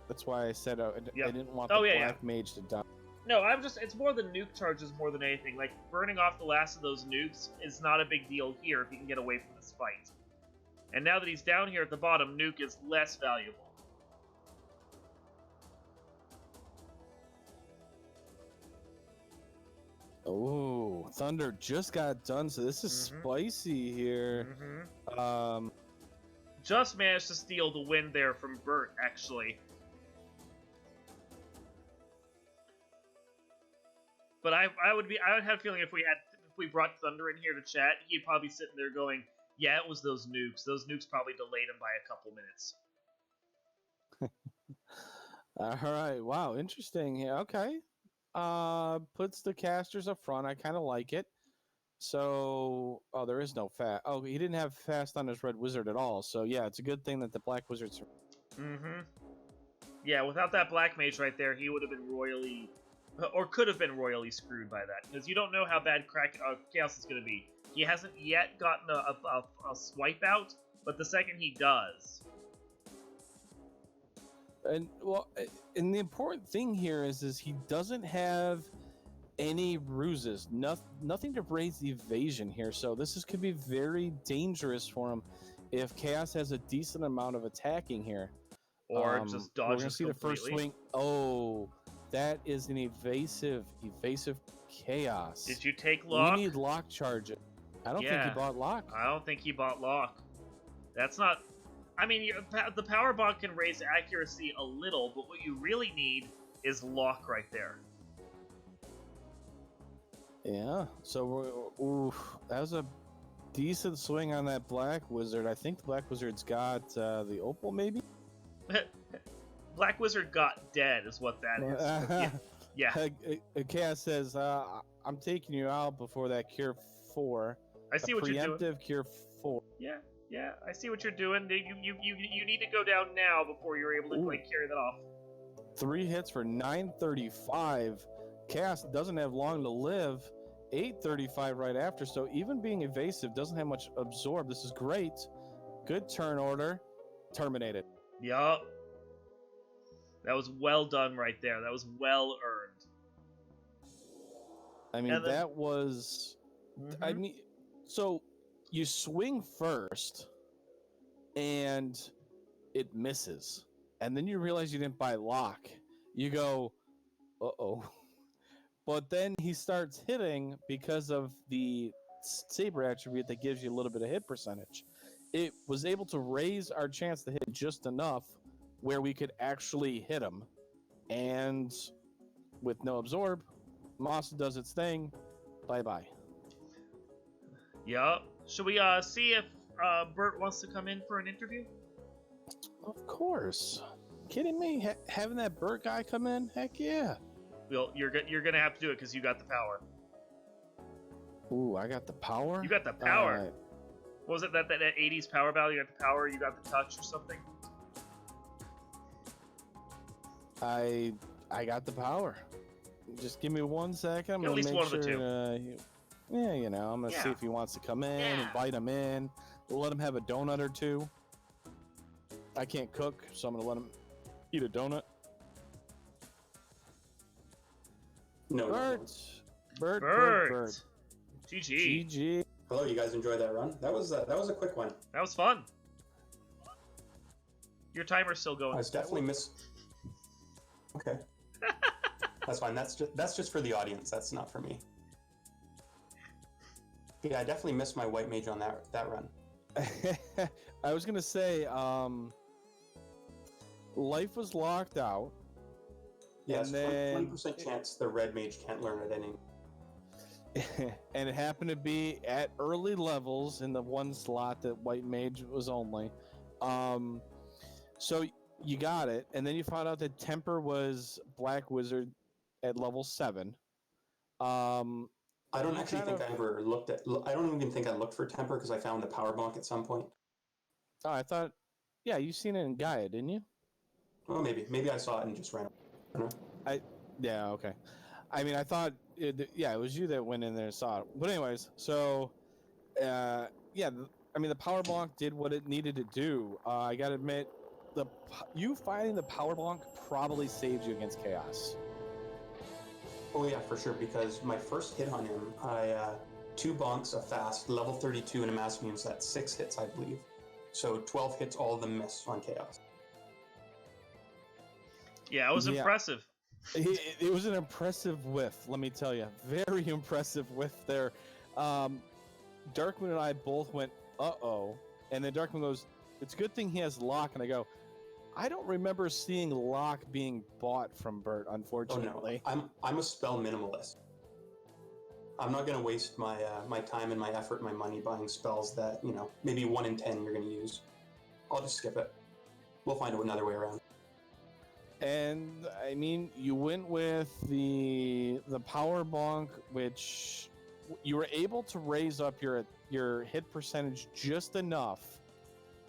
that's why I said I didn't want the black mage to die. No, it's more the nuke charges more than anything. Like, burning off the last of those nukes is not a big deal here if you can get away from this fight. And now that he's down here at the bottom, nuke is less valuable. Oh, Thunder just got done, so this is spicy here. Just managed to steal the win there from Bert, actually. But I would have a feeling if we brought Thunder in here to chat, he'd probably be sitting there going, "Yeah, it was those nukes. Those nukes probably delayed him by a couple minutes." All right. Wow. Interesting. Yeah. Okay. Puts the casters up front. I kind of like it. So, there is no fast. Oh, he didn't have fast on his red wizard at all. So yeah, it's a good thing that the black wizard's. Yeah, without that black mage right there, he would have been royally, or could have been royally screwed by that, because you don't know how bad Chaos is going to be. He hasn't yet gotten a swipe out, but the second he does. And the important thing here is he doesn't have any ruses, nothing to raise the evasion here. So this could be very dangerous for him if Chaos has a decent amount of attacking here. Or just dodges. We're gonna see the first swing. Oh, that is an evasive Chaos. Did you take lock? We need lock charge. I don't think he bought lock. I don't think he bought lock. That's not. I mean, the power bot can raise accuracy a little, but what you really need is lock right there. Yeah, so that was a decent swing on that black wizard. I think the black wizard's got the opal, maybe? Black wizard got dead is what that is. Yeah. Chaos says, I'm taking you out before that cure 4. I see what you're doing. Preemptive cure 4. Yeah, I see what you're doing. You need to go down now before you're able to carry that off. 3 hits for 935. Chaos doesn't have long to live. 835 right after, so even being evasive doesn't have much absorb. This is great. Good turn order. Terminated. Yup. That was well done right there. That was well earned. I mean, that was... I mean, so you swing first, and it misses. and then you realize you didn't buy lock. You go, uh-oh. But then he starts hitting because of the saber attribute that gives you a little bit of hit percentage. It was able to raise our chance to hit just enough where we could actually hit him. And with no absorb, Masa does its thing. Bye-bye. Yup. Should we see if Bert wants to come in for an interview? Of course. Kidding me? Having that Bert guy come in? Heck yeah. Well, you're gonna have to do it because you got the power. Ooh, I got the power? You got the power. What was it, that 80s power battle? You got the power, you got the touch or something? I got the power. Just give me 1 second. I'm Yeah, gonna at least make one of sure, the two. I'm gonna see if he wants to come in, invite him in. We'll let him have a donut or two. I can't cook, so I'm gonna let him eat a donut. No. Bert. GG. Hello, you guys enjoy that run? That was a quick one. That was fun. Your timer's still going. I was definitely Okay. That's fine. That's just for the audience. That's not for me. Yeah, I definitely missed my white mage on that run. I was gonna say, life was locked out. Yes, and then 20% chance the red mage can't learn at any. And it happened to be at early levels in the one slot that white mage was only. So you got it, and then you found out that temper was black wizard at level 7. I don't actually think I ever looked at. I don't even think I looked for temper because I found the power bonk at some point. Oh, I thought, yeah, you seen it in Gaia, didn't you? Oh, maybe I saw it and just ran. Yeah, okay. I mean, I thought, it was you that went in there and saw it. But anyways, so, the power bonk did what it needed to do. I gotta admit, you finding the power bonk probably saved you against chaos. Oh yeah, for sure. Because my first hit on him, I 2 bonks, a fast, level 32, and a mass mune. So that's 6 hits, I believe. So 12 hits, all of them miss on chaos. Yeah, it was impressive. It was an impressive whiff, let me tell you. Very impressive whiff there. Darkman and I both went, uh-oh. And then Darkman goes, it's a good thing he has lock. And I go, I don't remember seeing lock being bought from Bert, unfortunately. Oh no, I'm a spell minimalist. I'm not going to waste my my time and my effort and my money buying spells that, maybe 1 in 10 you're going to use. I'll just skip it. We'll find another way around. And, I mean, you went with the power bonk, which you were able to raise up your hit percentage just enough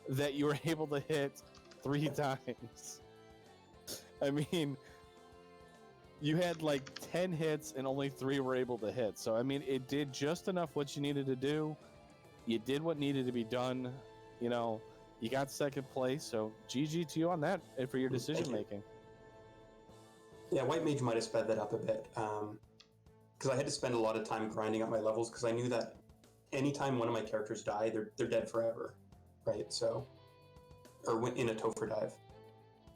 that you were able to hit 3 times. I mean, you had like 10 hits and only 3 were able to hit. So, I mean, it did just enough what you needed to do. You did what needed to be done. You got second place. So, GG to you on that and for your decision making. Yeah, white mage might have sped that up a bit. Because I had to spend a lot of time grinding up my levels because I knew that anytime one of my characters die, they're dead forever. Right? So, or in a Topher dive.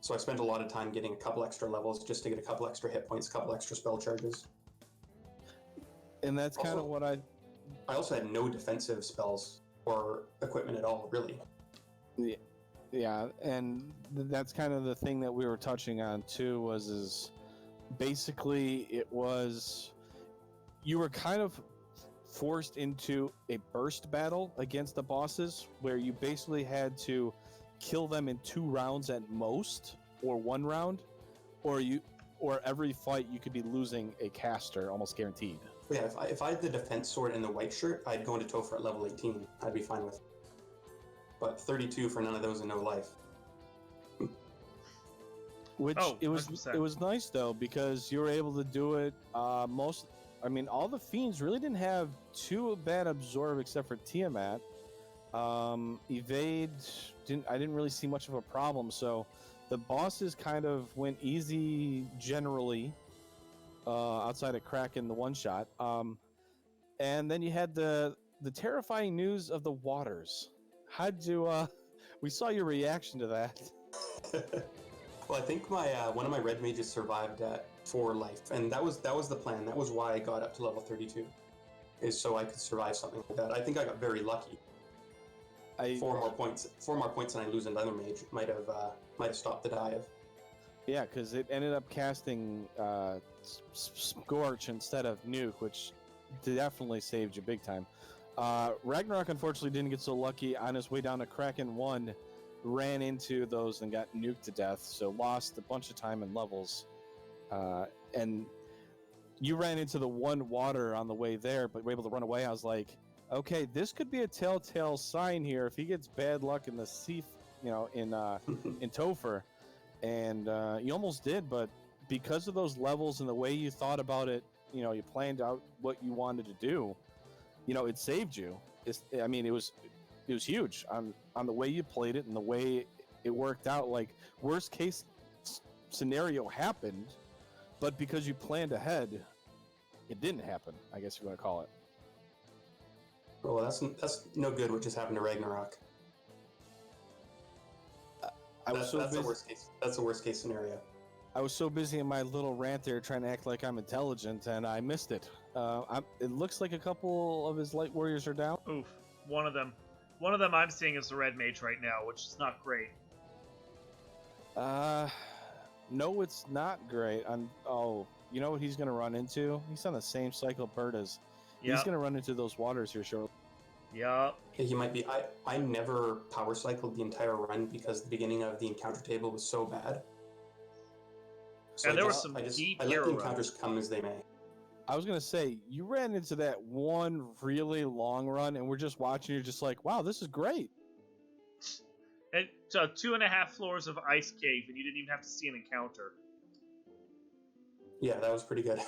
So I spent a lot of time getting a couple extra levels just to get a couple extra hit points, a couple extra spell charges. And that's kind of what I also had no defensive spells or equipment at all, really. Yeah, and that's kind of the thing that we were touching on too, is basically it was, you were kind of forced into a burst battle against the bosses where you basically had to kill them in 2 rounds at most, or 1 round, or every fight you could be losing a caster, almost guaranteed. Yeah, if I had the defense sword and the white shirt, I'd go into Topher at level 18. I'd be fine with it. But 32 for none of those and no life. Which it was nice though, because you were able to do it. All the fiends really didn't have too bad absorb except for Tiamat. Evade I didn't really see much of a problem, so the bosses kind of went easy generally, outside of cracking the one shot. And then you had the terrifying news of the waters. We saw your reaction to that. Well, I think my one of my red mages survived at 4 life, and that was the plan. That was why I got up to level 32, is so I could survive something like that. I think I got very lucky. 4 more points, and I lose another mage might have stopped the dive. Yeah, because it ended up casting Scorch instead of Nuke, which definitely saved you big time. Ragnarok unfortunately didn't get so lucky. On his way down to Kraken 1, ran into those and got nuked to death, so lost a bunch of time and levels. And you ran into the one water on the way there, but were able to run away. I was like, okay, this could be a telltale sign here if he gets bad luck in the sea, in Topher. And you almost did, but because of those levels and the way you thought about it, you planned out what you wanted to do, it saved you. It was huge on the way you played it and the way it worked out. Like, worst case scenario happened, but because you planned ahead, it didn't happen, I guess you want to call it. Well, that's no good what just happened to Ragnarok. That's the worst case. That's the worst case scenario. I was so busy in my little rant there trying to act like I'm intelligent, and I missed it. It looks like a couple of his light warriors are down. Oof, one of them. One of them I'm seeing is the red mage right now, which is not great. No, it's not great. You know what he's going to run into? He's on the same cycle Bert is. Yep. He's going to run into those waters here shortly. Yeah. He might be. I never power cycled the entire run because the beginning of the encounter table was so bad. So and there were some deep I let the encounters come as they may. I was going to say, you ran into that one really long run, and we're just watching. You're just like, wow, this is great. And 2.5 floors of ice cave, and you didn't even have to see an encounter. Yeah, that was pretty good.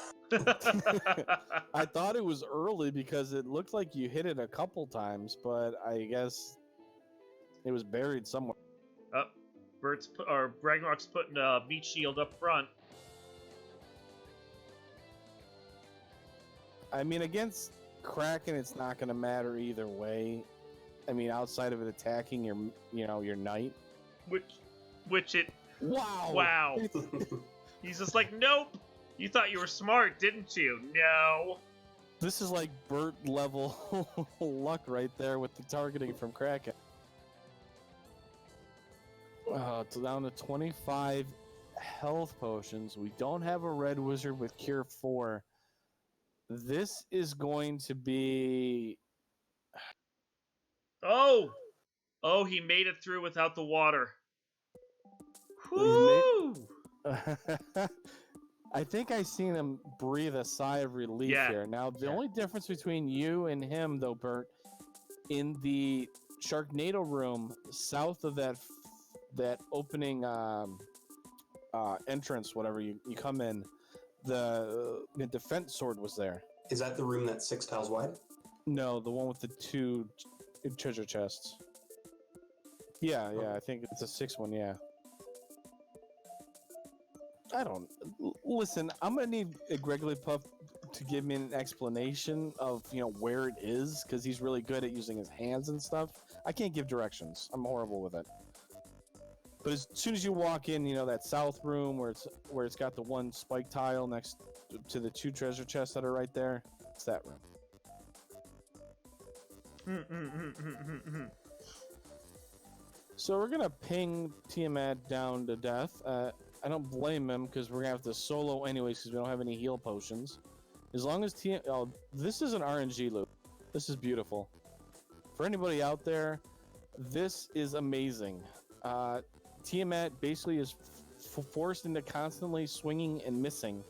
I thought it was early because it looked like you hit it a couple times, but I guess it was buried somewhere. Ragnarok's putting a meat shield up front. I mean, against Kraken, it's not going to matter either way. I mean, outside of it attacking your knight. Which it... Wow! Wow! He's just like, nope! You thought you were smart, didn't you? No! This is like Bert level luck right there with the targeting from Kraken. It's down to 25 health potions. We don't have a red wizard with Cure 4. This is going to be... Oh! Oh, he made it through without the water. Whoo! I think I seen him breathe a sigh of relief here. Now, the only difference between you and him, though, Bert, in the Sharknado room, south of that opening entrance, whatever you come in, the defense sword was there. Is that the room that's 6 tiles wide? No, the one with the 2 treasure chests. Yeah, I think it's a 6 one, yeah. Listen, I'm gonna need Grigglypuff to give me an explanation of where it is, because he's really good at using his hands and stuff. I can't give directions. I'm horrible with it. But as soon as you walk in, that south room where it's got the one spike tile next to the 2 treasure chests that are right there, it's that room. So we're gonna ping Tiamat down to death. I don't blame him because we're gonna have to solo anyways because we don't have any heal potions. As long as this is an RNG loop. This is beautiful. For anybody out there, this is amazing. Tiamat basically is forced into constantly swinging and missing,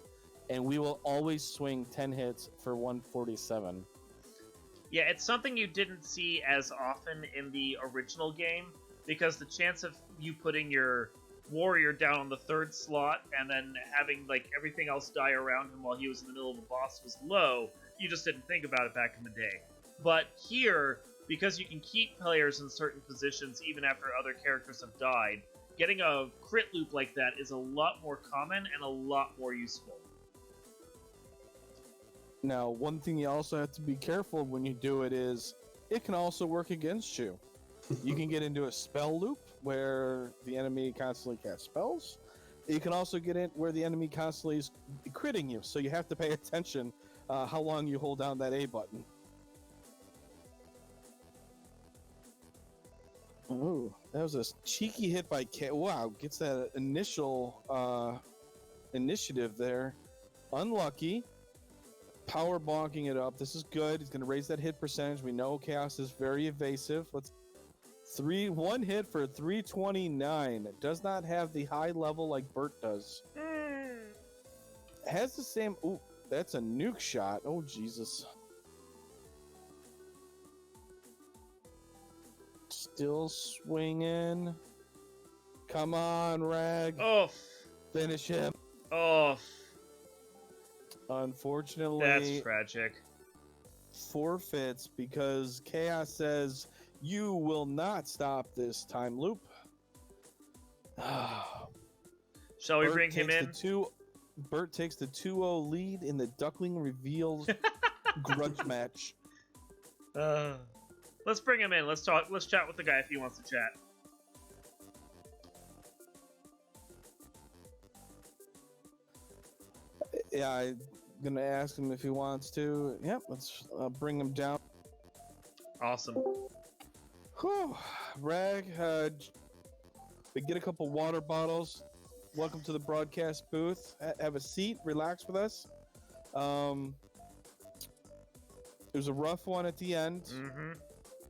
and we will always swing 10 hits for 147. Yeah, it's something you didn't see as often in the original game, because the chance of you putting your warrior down on the 3rd slot and then having everything else die around him while he was in the middle of the boss was low. You just didn't think about it back in the day. But here, because you can keep players in certain positions even after other characters have died, getting a crit loop like that is a lot more common and a lot more useful. Now, one thing you also have to be careful when you do it is it can also work against you. You can get into a spell loop where the enemy constantly casts spells. You can also get it where the enemy constantly is critting you, so you have to pay attention how long you hold down that A button. Oh, that was a cheeky hit by K. Wow, gets that initial initiative there. Unlucky. Power bonking it up. This is good. He's going to raise that hit percentage. We know Chaos is very evasive. One hit for 329. It does not have the high level like Bert does. Has the same. Ooh, that's a nuke shot. Oh, Jesus. Still swinging. Come on, Rag. Oh. Finish him. Oh. Unfortunately, that's tragic. Forfeits because Chaos says you will not stop this time loop. Shall we bring him in? Bert takes the 2-0 lead in the Duckling Reveal grudge match. Let's bring him in. Let's talk. Let's chat with the guy if he wants to chat. Yeah, I'm gonna ask him if he wants to. Yep, let's bring him down. Awesome. Whew. Rag, get a couple water bottles. Welcome to the broadcast booth. Have a seat, relax with us. It was a rough one at the end.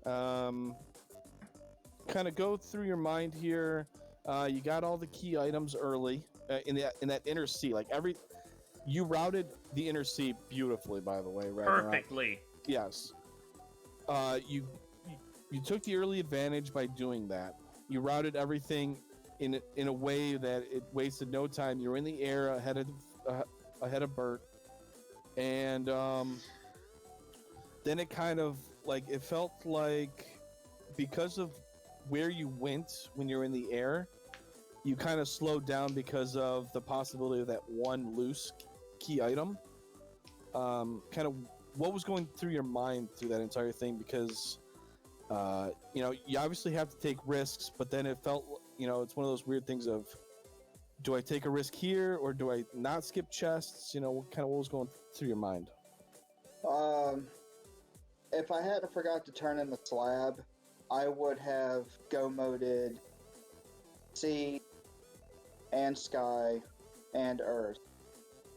Mm-hmm. Kind of go through your mind here. You got all the key items early in that inner C. You routed the inner C beautifully, by the way. Perfectly. Yes. You took the early advantage by doing that. You routed everything in a way that it wasted no time. You were in the air ahead of Bert, and then it kind of it felt like because of where you went when you're in the air, you kind of slowed down because of the possibility of that one loose key item. Kind of what was going through your mind through that entire thing, because you obviously have to take risks, but then it felt it's one of those weird things of, do I take a risk here or do I not skip chests? What was going through your mind? If I hadn't forgot to turn in the slab, I would have go-moded sea and sky and earth.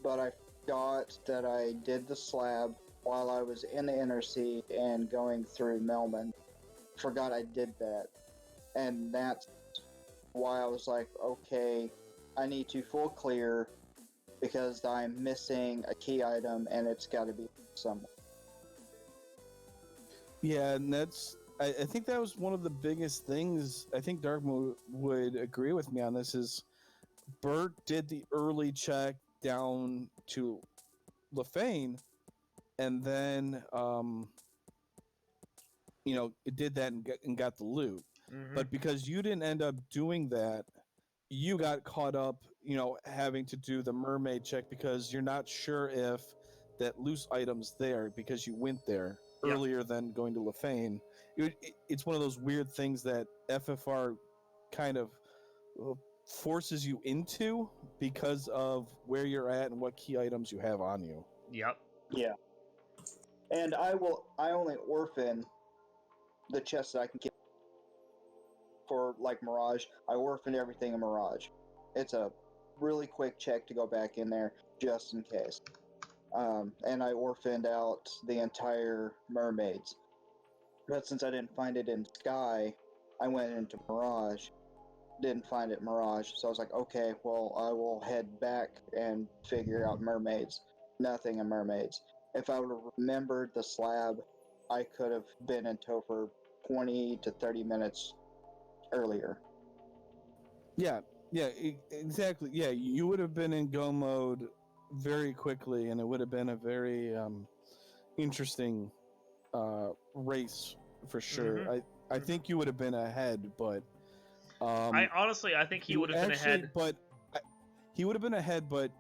But I forgot that I did the slab while I was in the inner sea and going through Melman. Forgot I did that. And that's why I was like, okay, I need to full clear because I'm missing a key item and it's got to be somewhere. Yeah, and I think that was one of the biggest things. I think Darkmoon would agree with me on this, is Bert did the early check down to Lefane, and then it did that and got the loot. Mm-hmm. But because you didn't end up doing that, you got caught up, having to do the mermaid check because you're not sure if that loose item's there because you went there earlier than going to Lefane. It's one of those weird things that FFR kind of forces you into because of where you're at and what key items you have on you. Yep. Yeah. And I only orphan the chests that I can get for Mirage. I orphaned everything in Mirage. It's a really quick check to go back in there just in case. And I orphaned out the entire mermaids. But since I didn't find it in Sky, I went into Mirage. Didn't find it in Mirage, so I was like, okay, well, I will head back and figure out mermaids. Nothing in mermaids. If I would have remembered the slab, I could have been in Topher 20 to 30 minutes earlier. Yeah, exactly. Yeah, you would have been in go mode very quickly, and it would have been a very interesting race for sure. Mm-hmm. I think you would have been ahead, but I think he would have been ahead. But he would have been ahead, but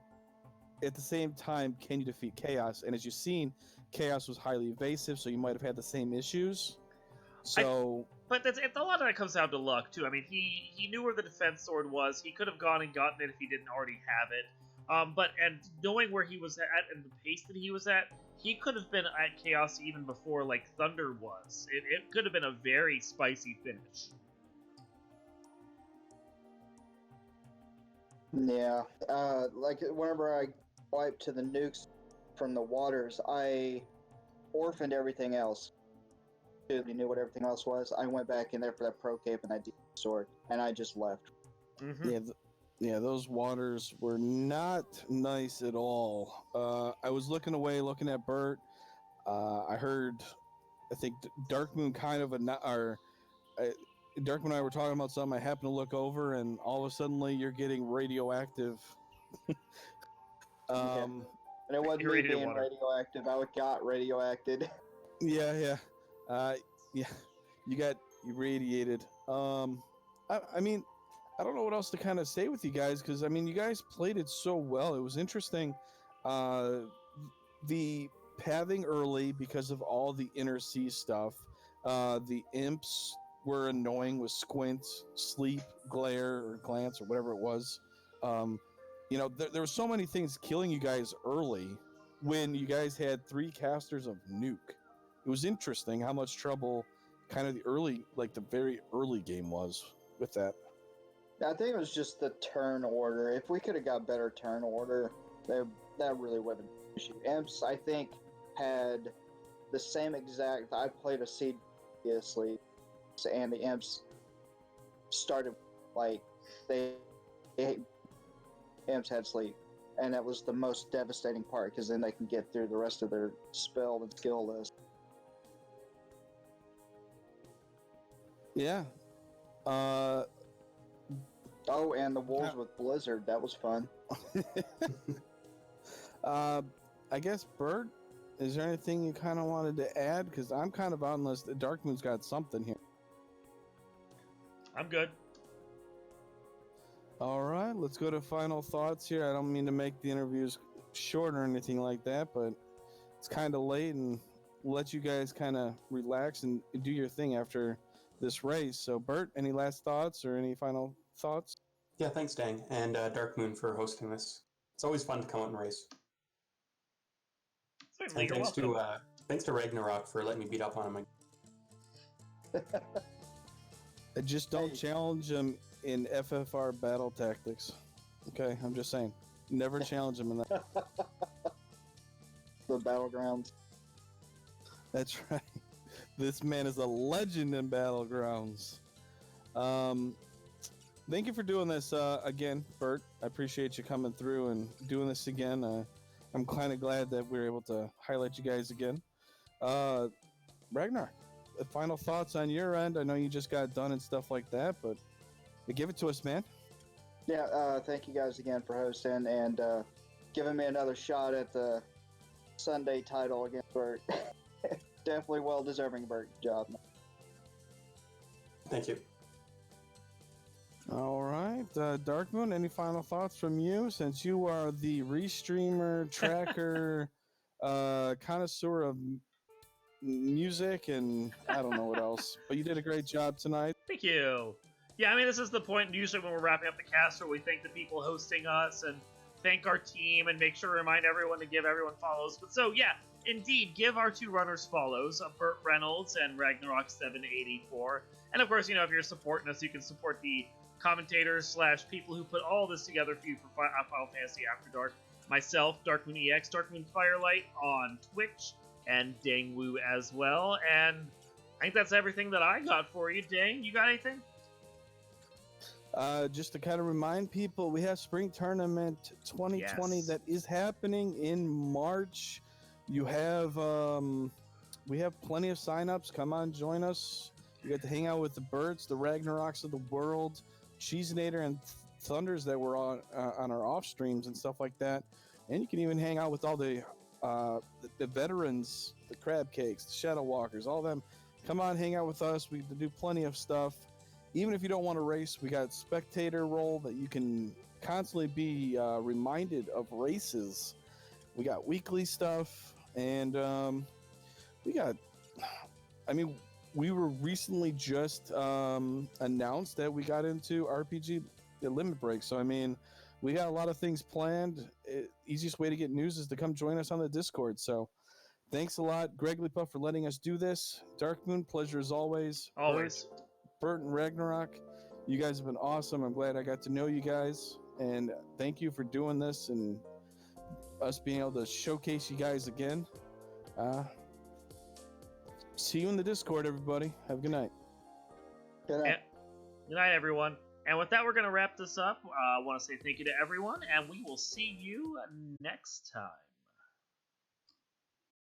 at the same time, can you defeat Chaos? And as you've seen, Chaos was highly evasive, so you might have had the same issues. So But a lot of that comes down to luck too. I mean, he knew where the defense sword was. He could have gone and gotten it if he didn't already have it. But knowing where he was at and the pace that he was at, he could have been at Chaos even before like Thunder was. It could have been a very spicy finish. Yeah, like whenever I wiped to the nukes from the waters, I orphaned everything else. I knew what everything else was. I went back in there for that pro cape and that deep sword, and I just left. Mm-hmm. Yeah, those waters were not nice at all. I was looking away, looking at Bert. I think Dark Moon kind of Dark Moon and I were talking about something. I happened to look over, and all of a sudden, you're getting radioactive. Yeah. And it wasn't me being radioactive. I got radioacted. Yeah. Yeah, you got irradiated. I mean, I don't know what else to kind of say with you guys, because I mean, you guys played it so well. It was interesting. The pathing early because of all the inner sea stuff. The imps were annoying with squint, sleep, glare, or glance, or whatever it was. There were so many things killing you guys early when you guys had 3 casters of nuke. It was interesting how much trouble kind of the very early game was with that. I think it was just the turn order. If we could have got better turn order, that really would have been an issue. Imps, I think, had the same exact. I played a seed previously, and the imps started like imps had sleep, and that was the most devastating part because then they can get through the rest of their spell and skill list. Yeah. Oh, and the wolves with Blizzard. That was fun. I guess, Bert, is there anything you kind of wanted to add? Because I'm kind of out unless the Dark Moon's got something here. I'm good. All right, let's go to final thoughts here. I don't mean to make the interviews short or anything like that, but it's kind of late, and we'll let you guys kind of relax and do your thing after this race. So, Bert, any last thoughts or any final thoughts? Yeah, thanks, Dang, and Dark Moon for hosting this. It's always fun to come out and race. Certainly, And you're welcome. thanks to Ragnarok for letting me beat up on him. Just don't challenge him in FFR battle tactics. Okay, I'm just saying. Never challenge him in that. The battlegrounds. That's right. This man is a legend in battlegrounds. Thank you for doing this again, Bert. I appreciate you coming through and doing this again. I'm kind of glad that we were able to highlight you guys again. Ragnar, final thoughts on your end? I know you just got done and stuff like that, but give it to us, man. Yeah, thank you guys again for hosting and giving me another shot at the Sunday title against Bert. Definitely well deserving, Bert. Good job. Thank you. All right, Dark Moon, any final thoughts from you, since you are the restreamer, tracker, connoisseur of music, and I don't know what else, but you did a great job tonight. Thank you. Yeah, I mean, this is the point usually when we're wrapping up the cast where we thank the people hosting us and thank our team and make sure to remind everyone to give everyone follows. But so, yeah, indeed, give our 2 runners follows, Burt Reynolds and Ragnarok784. And of course, if you're supporting us, you can support the commentators / people who put all this together for you for Final Fantasy After Dark. Myself, Dark Moon EX, Dark Moon Firelight on Twitch, and Dang Woo as well. And I think that's everything that I got for you. Dang, you got anything? Just to kind of remind people, we have Spring Tournament 2020 that is happening in March. You have we have plenty of signups. Come on, join us. You get to hang out with the birds, the Ragnaroks of the world, Cheesenator and Thunders that were on our off streams and stuff like that. And you can even hang out with all the veterans, the Crab Cakes, the Shadow Walkers, all of them. Come on, hang out with us. We do plenty of stuff. Even if you don't want to race, we got spectator role that you can constantly be reminded of races. We got weekly stuff, and we got, we were recently just announced that we got into RPG the Limit Break. So I mean, we got a lot of things planned. Easiest way to get news is to come join us on the Discord. So thanks a lot, Greg Lipa, for letting us do this. Dark Moon, pleasure as always. Always. Bert and Ragnarok, you guys have been awesome. I'm glad I got to know you guys, and thank you for doing this and us being able to showcase you guys again. See you in the Discord, everybody. Have a good night. Good night. Good night, everyone. And with that, we're going to wrap this up. I want to say thank you to everyone, and we will see you next time.